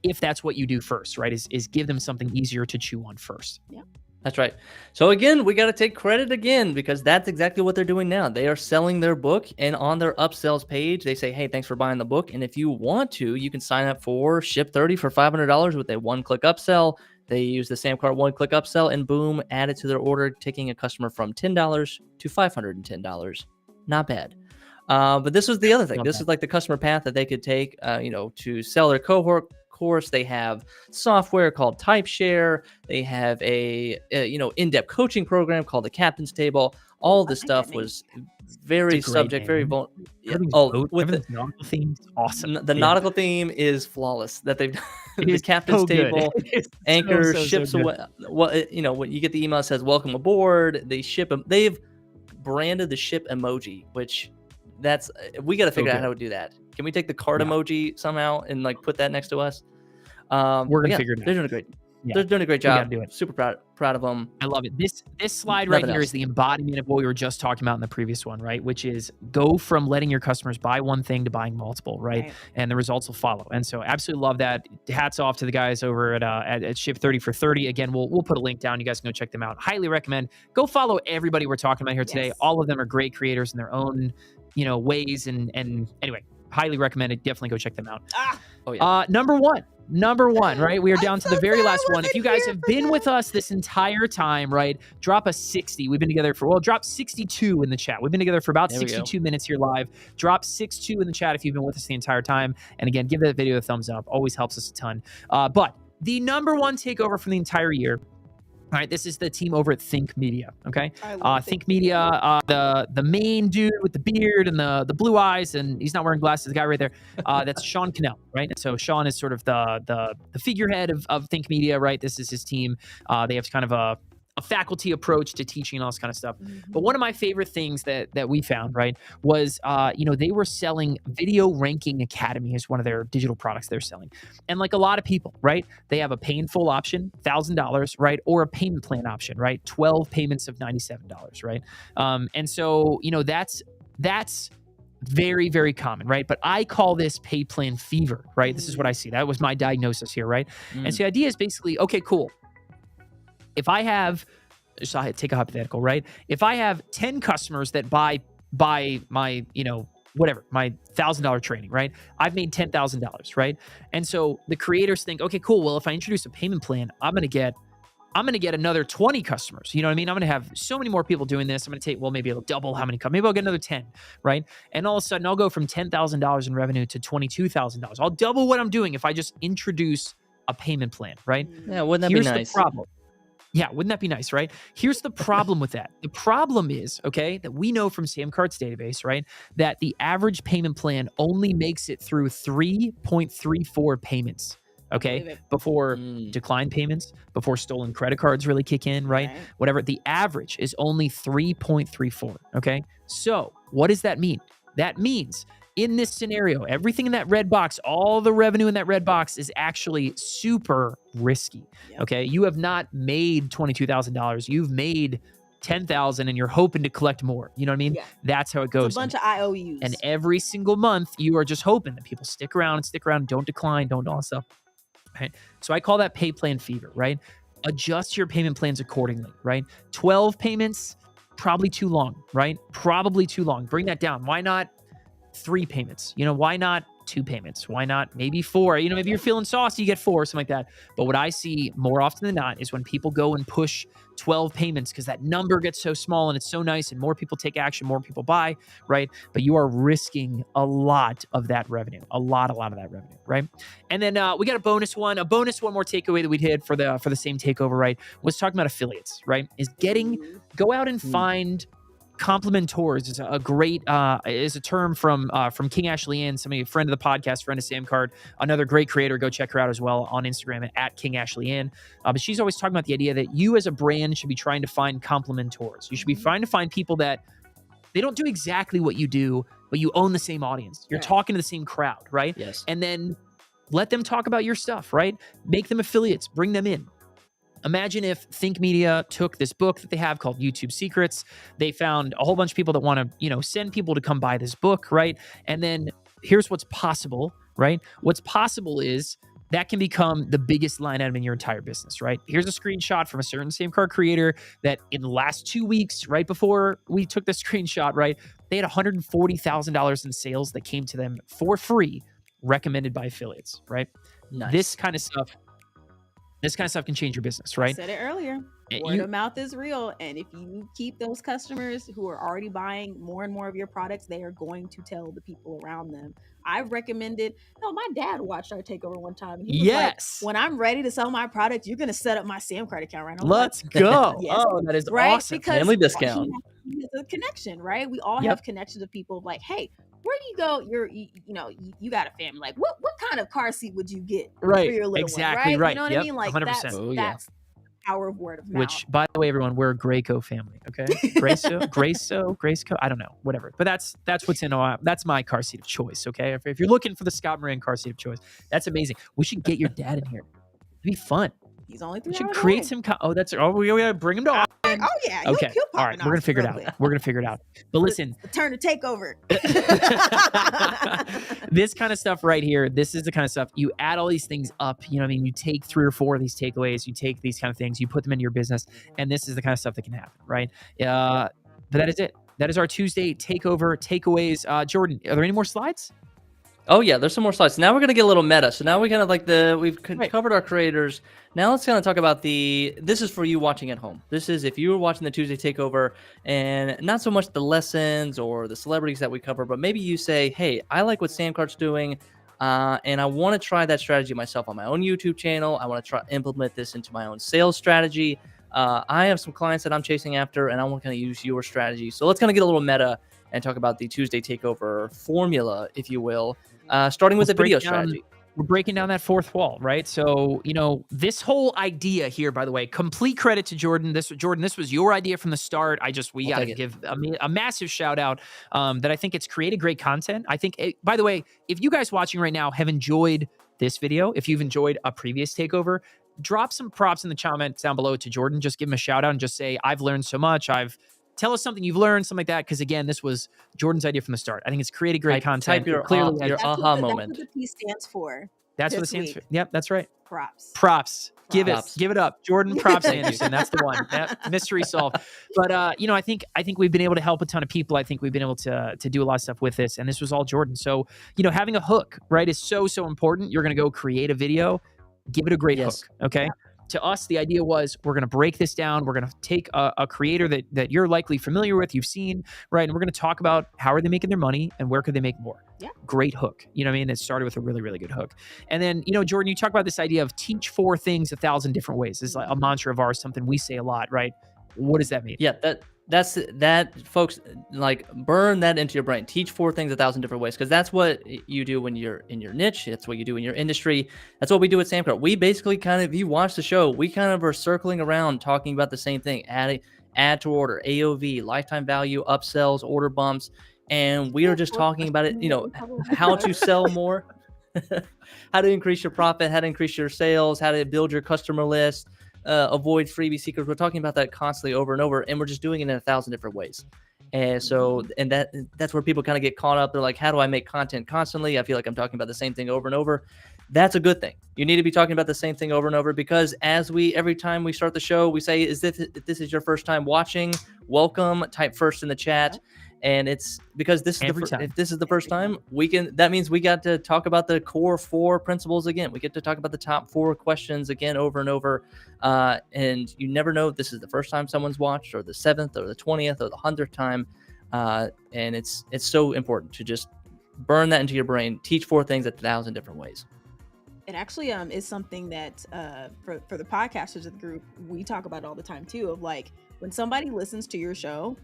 B: If that's what you do first, right, is give them something easier to chew on first.
D: Yeah.
C: That's right. So again, we got to take credit again, because that's exactly what they're doing now. They are selling their book, and on their upsells page, they say, hey, thanks for buying the book. And if you want to, you can sign up for Ship 30 for $500 with a one-click upsell. They use the Samcart one-click upsell, and boom, add it to their order, taking a customer from $10 to $510. Not bad. But this was the other thing. This is like the customer path that they could take, to sell their cohort course. They have software called TypeShare. They have a in-depth coaching program called the Captain's Table. All this stuff was very subject, very vulnerable.
B: With the nautical theme, it's awesome.
C: The nautical theme is flawless. That they've the Captain's Table, anchor ships away. When you get the email that says "Welcome aboard," they've branded the ship emoji, which we got to figure out how to do that. Can we take the card emoji somehow and like put that next to us?
B: We're gonna figure it out.
C: They're doing a great job.
B: Do it.
C: Super proud of them.
B: I love it. This slide right here is the embodiment of what we were just talking about in the previous one, right? Which is go from letting your customers buy one thing to buying multiple, right? And the results will follow. And so absolutely love that. Hats off to the guys over at Ship 30 for 30. Again, we'll put a link down. You guys can go check them out. Highly recommend. Go follow everybody we're talking about here today. All of them are great creators in their own ways. And anyway, highly recommend it. Definitely go check them out. Number one, right? We are down to the very last one. If you guys have been with us this entire time, right, drop a 60. We've been together drop 62 in the chat. We've been together for about 62 minutes here live. Drop 62 in the chat if you've been with us the entire time. And again, give that video a thumbs up. Always helps us a ton. But the number one takeover from the entire year. All right, this is the team over at Think Media, okay? Think Media, the main dude with the beard and the blue eyes, and he's not wearing glasses, the guy right there, that's Sean Cannell, right? And so Sean is sort of the figurehead of Think Media, right? This is his team. They have kind of a faculty approach to teaching and all this kind of stuff. But one of my favorite things that we found, right, was, they were selling Video Ranking Academy as one of their digital products they're selling. And like a lot of people, right, they have a pay in full option, $1,000, right, or a payment plan option, right, 12 payments of $97, right? And so, that's Very, very common, right? But I call this pay plan fever, right? This is what I see. That was my diagnosis here, right? And so the idea is basically, okay, cool. If I have, so I take a hypothetical, right? If I have 10 customers that buy my, whatever, my $1,000 training, right? I've made $10,000, right? And so the creators think, okay, cool. Well, if I introduce a payment plan, I'm going to get another 20 customers. You know what I mean? I'm going to have so many more people doing this. I'm going to take, well, maybe it'll double how many come. Maybe I'll get another 10, right? And all of a sudden I'll go from $10,000 in revenue to $22,000. I'll double what I'm doing if I just introduce a payment plan, right?
C: Yeah, wouldn't that
B: Here's
C: be nice?
B: the problem. Yeah, wouldn't that be nice, right? Here's the problem with that. The problem is, okay, that we know from Samcart's database, right, that the average payment plan only makes it through 3.34 payments, okay, before decline payments, before stolen credit cards really kick in, right? Whatever. The average is only 3.34, okay? So what does that mean? That means in this scenario, everything in that red box, all the revenue in that red box is actually super risky. Okay. You have not made $22,000. You've made $10,000 and you're hoping to collect more. You know what I mean?
D: Yeah.
B: That's how it goes.
D: It's a bunch of IOUs.
B: And every single month you are just hoping that people stick around, don't decline, don't all that stuff. Right. So I call that pay plan fever, right? Adjust your payment plans accordingly, right? 12 payments, probably too long, right? Probably too long. Bring that down. Why not 3 payments? Why not 2 payments? Why not maybe 4? Maybe you're feeling saucy, you get 4, something like that. But what I see more often than not is when people go and push 12 payments because that number gets so small and it's so nice and more people take action, more people buy, right? But you are risking a lot of that revenue, a lot of that revenue, right? And then we got a bonus one more takeaway that we did for the same takeover, right? Was talking about affiliates, right? Is go out and find complimentors is a great is a term from King Ashley Ann, somebody, a friend of the podcast, friend of Samcart, another great creator. Go check her out as well on Instagram at King Ashley Ann. But she's always talking about the idea that you as a brand should be trying to find complimentors. You should be trying to find people that they don't do exactly what you do, but you own the same audience. You're talking to the same crowd, right?
C: Yes.
B: And then let them talk about your stuff, right? Make them affiliates, bring them in. Imagine if Think Media took this book that they have called YouTube Secrets. They found a whole bunch of people that want to, send people to come buy this book, right? And then here's what's possible, right? What's possible is that can become the biggest line item in your entire business, right? Here's a screenshot from a certain Samcart creator that in the last 2 weeks, right before we took the screenshot, right, they had $140,000 in sales that came to them for free, recommended by affiliates, right?
C: Nice.
B: This kind of stuff can change your business, right?
D: I said it earlier. Word of mouth is real. And if you keep those customers who are already buying more and more of your products, they are going to tell the people around them. I've recommended, my dad watched our takeover one time. He was like, when I'm ready to sell my product, you're going to set up my Samcart account, right?
B: Let's go. Yes. Oh, that is awesome.
D: Because
C: family discount.
D: It's a connection, right? We all have connections of people like, hey, where do you go? You got a family. Like, what kind of car seat would you get for your little
B: exactly
D: one,
B: right?
D: You know what I mean? Like
B: 100%.
D: That's power of word of mouth.
B: Which, by the way, everyone, we're a Graco family, okay? Graco, I don't know, whatever. But that's what's in that's my car seat of choice, okay? If you're looking for the Scott Moran car seat of choice, that's amazing. We should get your dad in here. It'd be fun.
D: He's only 3
B: we should
D: hours
B: create
D: away.
B: some. We gotta bring him to Austin.
D: Oh yeah.
B: Okay. All right. We're gonna figure it out. But listen,
D: the turn to Takeover.
B: This kind of stuff right here. This is the kind of stuff you add all these things up. You know what I mean? You take 3 or 4 of these takeaways. You take these kind of things. You put them into your business, and this is the kind of stuff that can happen, right? But that is it. That is our Tuesday takeover takeaways. Jordan, are there any more slides?
C: Oh yeah, there's some more slides. Now we're gonna get a little meta. So now we kind of we've covered our creators. Now let's kind of talk about this is for you watching at home. This is if you were watching the Tuesday Takeover and not so much the lessons or the celebrities that we cover, but maybe you say, hey, I like what Samcart's doing, and I want to try that strategy myself on my own YouTube channel. I want to try implement this into my own sales strategy. I have some clients that I'm chasing after, and I want to kind of use your strategy. So let's kind of get a little meta and talk about the Tuesday Takeover formula, if you will, starting with the video strategy.
B: We're breaking down that fourth wall, right? So, this whole idea here, by the way, complete credit to Jordan. This was your idea from the start. We got to give a massive shout out that I think it's created great content. I think, by the way, if you guys watching right now have enjoyed this video, if you've enjoyed a previous takeover, drop some props in the comments down below to Jordan. Just give him a shout out and just say, I've learned so much. I've tell us something you've learned, something like that. Because again, this was Jordan's idea from the start. I think it's created great content.
C: Type your
B: It clearly
C: your
B: has-
C: aha
D: That's
C: moment.
D: what the P stands for.
B: that's what it
D: this
B: stands for.
D: week.
B: Yep, that's right.
D: Props.
B: Props. Give
C: Props.
B: it up. Jordan Props
C: Thank you.
B: Anderson. That's the one. That mystery solved. But I think we've been able to help a ton of people. I think we've been able to do a lot of stuff with this. And this was all Jordan. So, having a hook, right, is so important. You're gonna go create a video, give it a great
C: Yes.
B: hook. Okay. To us, the idea was we're going to break this down. We're going to take a creator that you're likely familiar with, you've seen, right? And we're going to talk about how are they making their money and where could they make more.
D: Yeah.
B: Great hook. You know what I mean? It started with a really, really good hook. And then, Jordan, you talk about this idea of teach 4 things 1,000 different ways. This is like a mantra of ours, something we say a lot, right? What does that mean?
C: Yeah, that's folks, like, burn that into your brain. Teach 4 things 1,000 different ways, because that's what you do when you're in your niche. That's what you do in your industry. That's what we do at Samcart. We basically if you watch the show, we kind of are circling around talking about the same thing: add to order, AOV, lifetime value, upsells, order bumps, and we are just talking about it. How to sell more, how to increase your profit, how to increase your sales, how to build your customer list. Avoid freebie seekers. We're talking about that constantly over and over, and we're just doing it in 1,000 different ways. And so, and that's where people kind of get caught up. They're like, how do I make content constantly? I feel like I'm talking about the same thing over and over. That's a good thing. You need to be talking about the same thing over and over, because every time we start the show, we say, if this is your first time watching, welcome, type first in the chat. And it's because if this is the first time, that means we got to talk about the core 4 principles again. We get to talk about the top 4 questions again over and over. And you never know if this is the first time someone's watched, or the 7th or the 20th or the 100th time. And it's so important to just burn that into your brain. Teach 4 things 1,000 different ways.
D: It actually is something that for the podcasters of the group, we talk about all the time too, of like, when somebody listens to your show,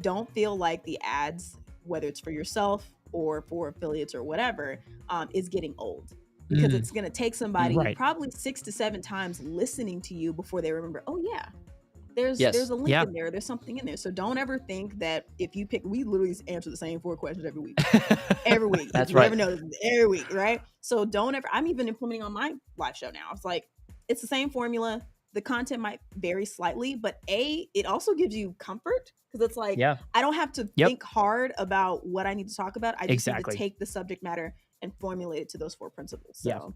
D: don't feel like the ads, whether it's for yourself or for affiliates or whatever, is getting old, because it's going to take somebody probably 6 to 7 times listening to you before they remember, oh yeah, there's a link in there, there's something in there. So don't ever think that if you pick, we literally answer the same 4 questions every week. That's right. Never notice, every week, right? So don't ever, I'm even implementing on my live show now. It's like, it's the same formula. The content might vary slightly, but it also gives you comfort, because it's like, I don't have to think hard about what I need to talk about. I just need to take the subject matter and formulate it to those 4 principles. So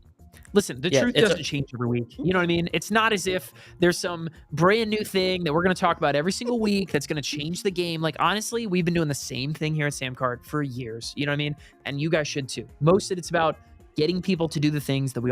B: listen, the truth doesn't change every week. You know what I mean? It's not as if there's some brand new thing that we're going to talk about every single week that's going to change the game. Like, honestly, we've been doing the same thing here at Samcart for years. You know what I mean? And you guys should too. Most of it's about getting people to do the things that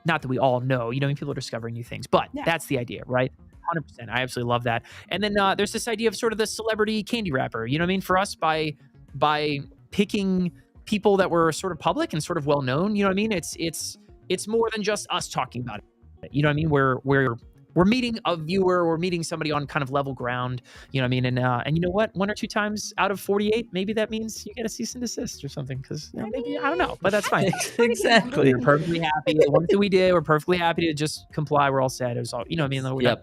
B: not that we all know, people are discovering new things, but that's the idea, right? 100%. I absolutely love that. And then there's this idea of sort of the celebrity candy wrapper, you know what I mean? For us, by picking people that were sort of public and sort of well-known, you know what I mean? It's more than just us talking about it. You know what I mean? We're meeting a viewer, we're meeting somebody on kind of level ground, you know what I mean? And you know what? 1 or 2 times out of 48, maybe that means you get a cease and desist or something, because maybe, I don't know, but that's fine.
C: Exactly.
B: We're perfectly happy. The one thing we did, we're perfectly happy to just comply. We're all set. It was all, you know what I mean? We're done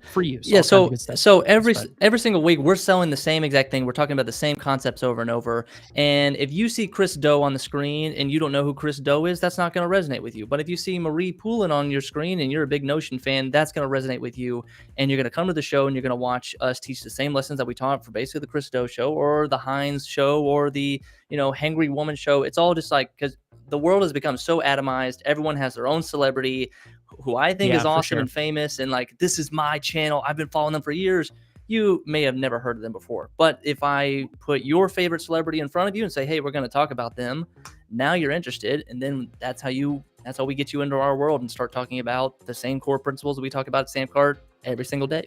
B: for you.
C: So every single week we're selling the same exact thing. We're talking about the same concepts over and over. And if you see Chris Doe on the screen and you don't know who Chris Doe is, that's not going to resonate with you. But if you see Marie Poulin on your screen and you're a big Notion fan, that's going to resonate with you. And you're going to come to the show and you're going to watch us teach the same lessons that we taught for basically the Chris Doe show or the Heinz show or the, Hangry Woman show. It's all just like, because the world has become so atomized. Everyone has their own celebrity who I think is awesome and famous, and like, this is my channel, I've been following them for years. You may have never heard of them before, but if I put your favorite celebrity in front of you and say, hey, we're going to talk about them, now you're interested, and then that's how we get you into our world and start talking about the same core principles that we talk about at Samcart every single day.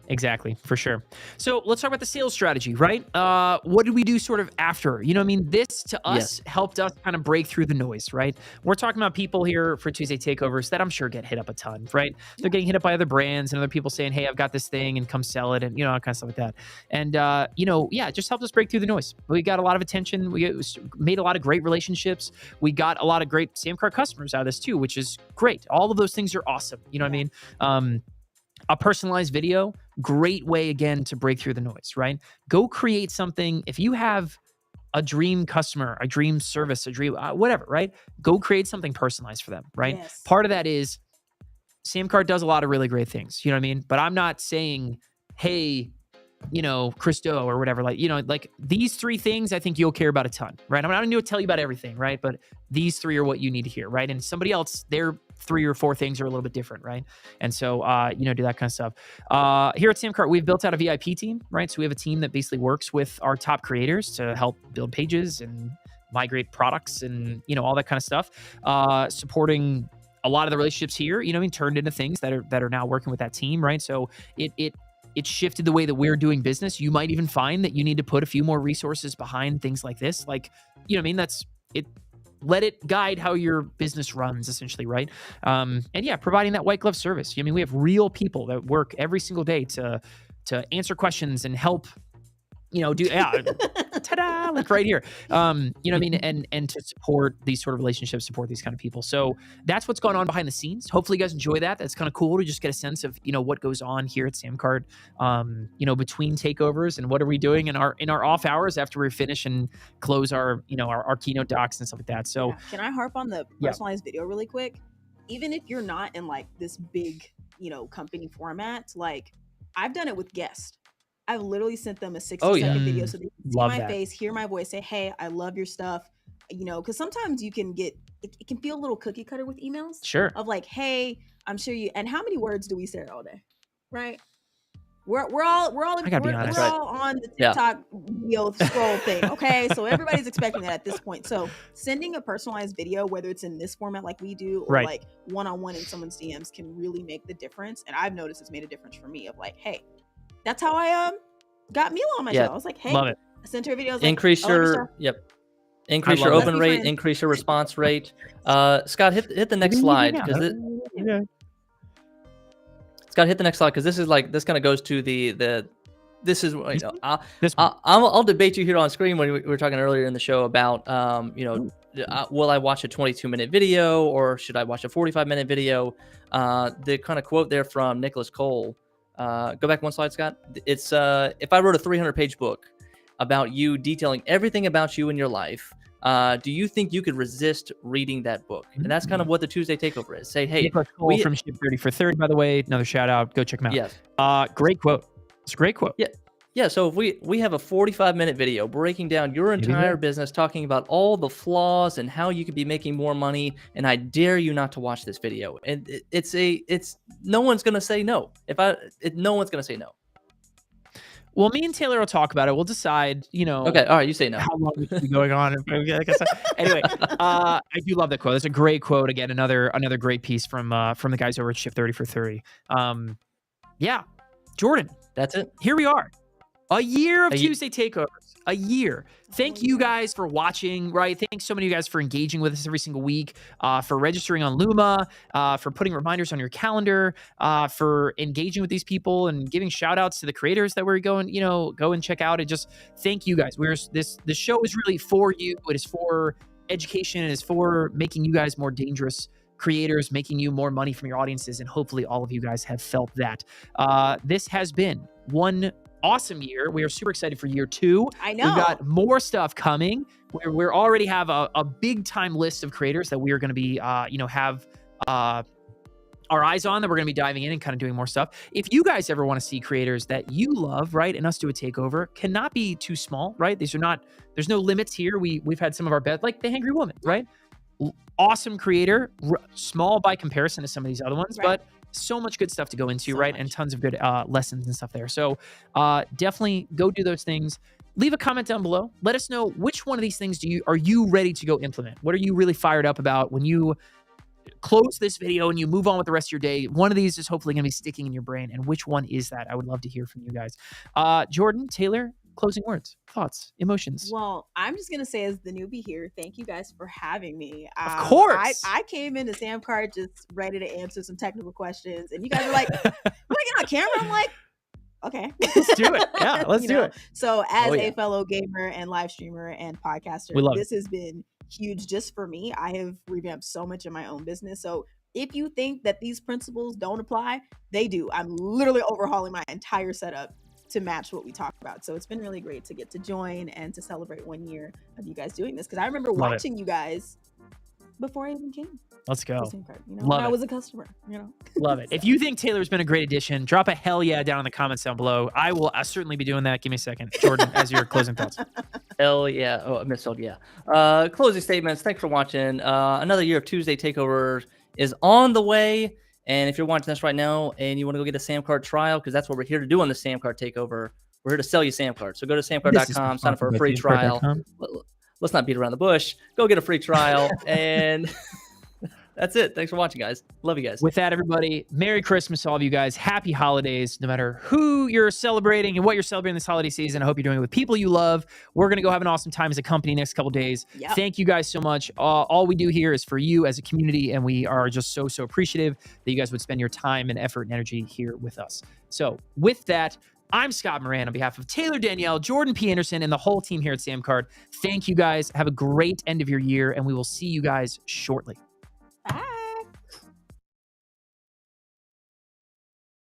B: Exactly, for sure. So let's talk about the sales strategy, right? What did we do sort of after? You know what I mean? This, to us, helped us kind of break through the noise, right? We're talking about people here for Tuesday Takeovers that I'm sure get hit up a ton, right? They're getting hit up by other brands and other people saying, hey, I've got this thing and come sell it, and, all kind of stuff like that. And, it just helped us break through the noise. We got a lot of attention. We made a lot of great relationships. We got a lot of great Samcart customers out of this too, which is great. All of those things are awesome. You know what I mean? A personalized video, great way, again, to break through the noise, right? Go create something. If you have a dream customer, a dream service, a dream, whatever, right? Go create something personalized for them, right?
D: Yes.
B: Part of that is Samcart does a lot of really great things, you know what I mean? But I'm not saying, hey, Christo or whatever, like these 3 things, I think you'll care about a ton, right? I'm not going to tell you about everything, right? But these 3 are what you need to hear, right? And somebody else, their 3 or 4 things are a little bit different, right? And so, do that kind of stuff. Here at Samcart, we've built out a VIP team, right? So we have a team that basically works with our top creators to help build pages and migrate products and, all that kind of stuff, supporting a lot of the relationships here, turned into things that are now working with that team, right? So it shifted the way that we're doing business. You might even find that you need to put a few more resources behind things like this. Like, that's it. Let it guide how your business runs, essentially, right? And yeah, providing that white glove service. We have real people that work every single day to answer questions and help. Ta-da, like right here. And to support these sort of relationships, support these kind of people. So that's what's going on behind the scenes. Hopefully you guys enjoy that. That's kind of cool to just get a sense of, what goes on here at Samcart, between takeovers and what are we doing in our off hours after we finish and close our keynote docs and stuff like that. So
D: Can I harp on the personalized video really quick? Even if you're not in like this big, company format, like I've done it with guests. I've literally sent them a 60-second video so they can see my face, hear my voice, say, hey, I love your stuff. Because sometimes you can get, it can feel a little cookie cutter with emails.
B: Sure.
D: Of like, hey, I'm sure you, and how many words do we say all day? Right? We're all on the TikTok video scroll thing. Okay. So everybody's expecting that at this point. So sending a personalized video, whether it's in this format like we do, or like one-on-one in someone's DMs, can really make the difference. And I've noticed it's made a difference for me of like, hey, that's how I got Mila on my show. I was like, hey,
B: love it.
D: I sent her a video.
C: Increase your open rate, increase your response rate. Scott, hit the next slide because Scott, hit the next slide because this kind of goes to this is I'll debate you here on screen when we were talking earlier in the show about will I watch a 22-minute video or should I watch a 45-minute video? The kind of quote there from Nicholas Cole. Go back one slide, Scott. It's if I wrote a 300-page book about you detailing everything about you in your life, do you think you could resist reading that book? And that's kind of what the Tuesday Takeover is. Say, hey,
B: Nicholas Cole from Ship 30 for 30, by the way, another shout out. Go check him out.
C: Yes.
B: Great quote. It's a great quote.
C: Yeah. Yeah, so if we have a 45-minute video breaking down your entire business, talking about all the flaws and how you could be making more money, and I dare you not to watch this video. And it's no one's gonna say no. No one's gonna say no.
B: Well, me and Taylor will talk about it. We'll decide,
C: Okay, all right, you say no.
B: How long we should be going on. Anyway, I do love that quote. That's a great quote. Again, another great piece from the guys over at Shift 30 for 30. Yeah, Jordan.
C: That's it.
B: Here we are. A year of Tuesday Takeovers. A year. Thank you guys for watching, right? Thanks so many of you guys for engaging with us every single week, for registering on Luma, for putting reminders on your calendar, for engaging with these people and giving shout outs to the creators that we're going, go and check out. And just thank you guys. The show is really for you. It is for education. It is for making you guys more dangerous creators, making you more money from your audiences. And hopefully all of you guys have felt that. This has been one awesome year. We are super excited for year 2.
D: I know.
B: We've got more stuff coming. We already have a big time list of creators that we are going to be, have our eyes on, that we're going to be diving in and kind of doing more stuff. If you guys ever want to see creators that you love, right, and us do a takeover, cannot be too small, right? There's no limits here. We've had some of our best, like the Hangry Woman, right? Awesome creator, small by comparison to some of these other ones, but so much good stuff to go into, right? And tons of good lessons and stuff there. So definitely go do those things. Leave a comment down below. Let us know which one of these things are you ready to go implement? What are you really fired up about when you close this video and you move on with the rest of your day? One of these is hopefully going to be sticking in your brain. And which one is that? I would love to hear from you guys. Jordan, Taylor, closing words, thoughts, emotions.
D: Well, I'm just gonna say, as the newbie here, thank you guys for having me.
B: Of course.
D: I came into Samcart just ready to answer some technical questions, and you guys were like, "Want to get on camera?" I'm like, "Okay,
B: let's do it." Yeah, let's do it.
D: So, as a fellow gamer and live streamer and podcaster, this has been huge just for me. I have revamped so much of my own business. So, if you think that these principles don't apply, they do. I'm literally overhauling my entire setup to match what we talked about. So it's been really great to get to join and to celebrate 1 year of you guys doing this. Because I remember watching you guys before I even came
B: Let's
D: to
B: go.
D: Samcart. You know,
B: Love
D: when I
B: it.
D: was a customer. You know,
B: Love it. If you think Taylor's been a great addition, drop a hell yeah down in the comments down below. I'll certainly be doing that. Give me a second. Jordan, as your closing thoughts.
C: Hell yeah. Oh, I misspelled yeah. Closing statements. Thanks for watching. Another year of Tuesday Takeover is on the way. And if you're watching this right now and you want to go get a Samcart trial, because that's what we're here to do on the Samcart Takeover, we're here to sell you Samcart. So go to samcart.com, sign up for a free trial. Let's not beat around the bush. Go get a free trial. And that's it. Thanks for watching, guys. Love you guys.
B: With that, everybody, Merry Christmas, all of you guys. Happy holidays, no matter who you're celebrating and what you're celebrating this holiday season. I hope you're doing it with people you love. We're going to go have an awesome time as a company next couple days.
D: Yep.
B: Thank you guys so much. All we do here is for you as a community, and we are just so appreciative that you guys would spend your time and effort and energy here with us. So with that, I'm Scott Moran on behalf of Taylor Danielle, Jordan P. Anderson, and the whole team here at Samcart. Thank you guys. Have a great end of your year, and we will see you guys shortly.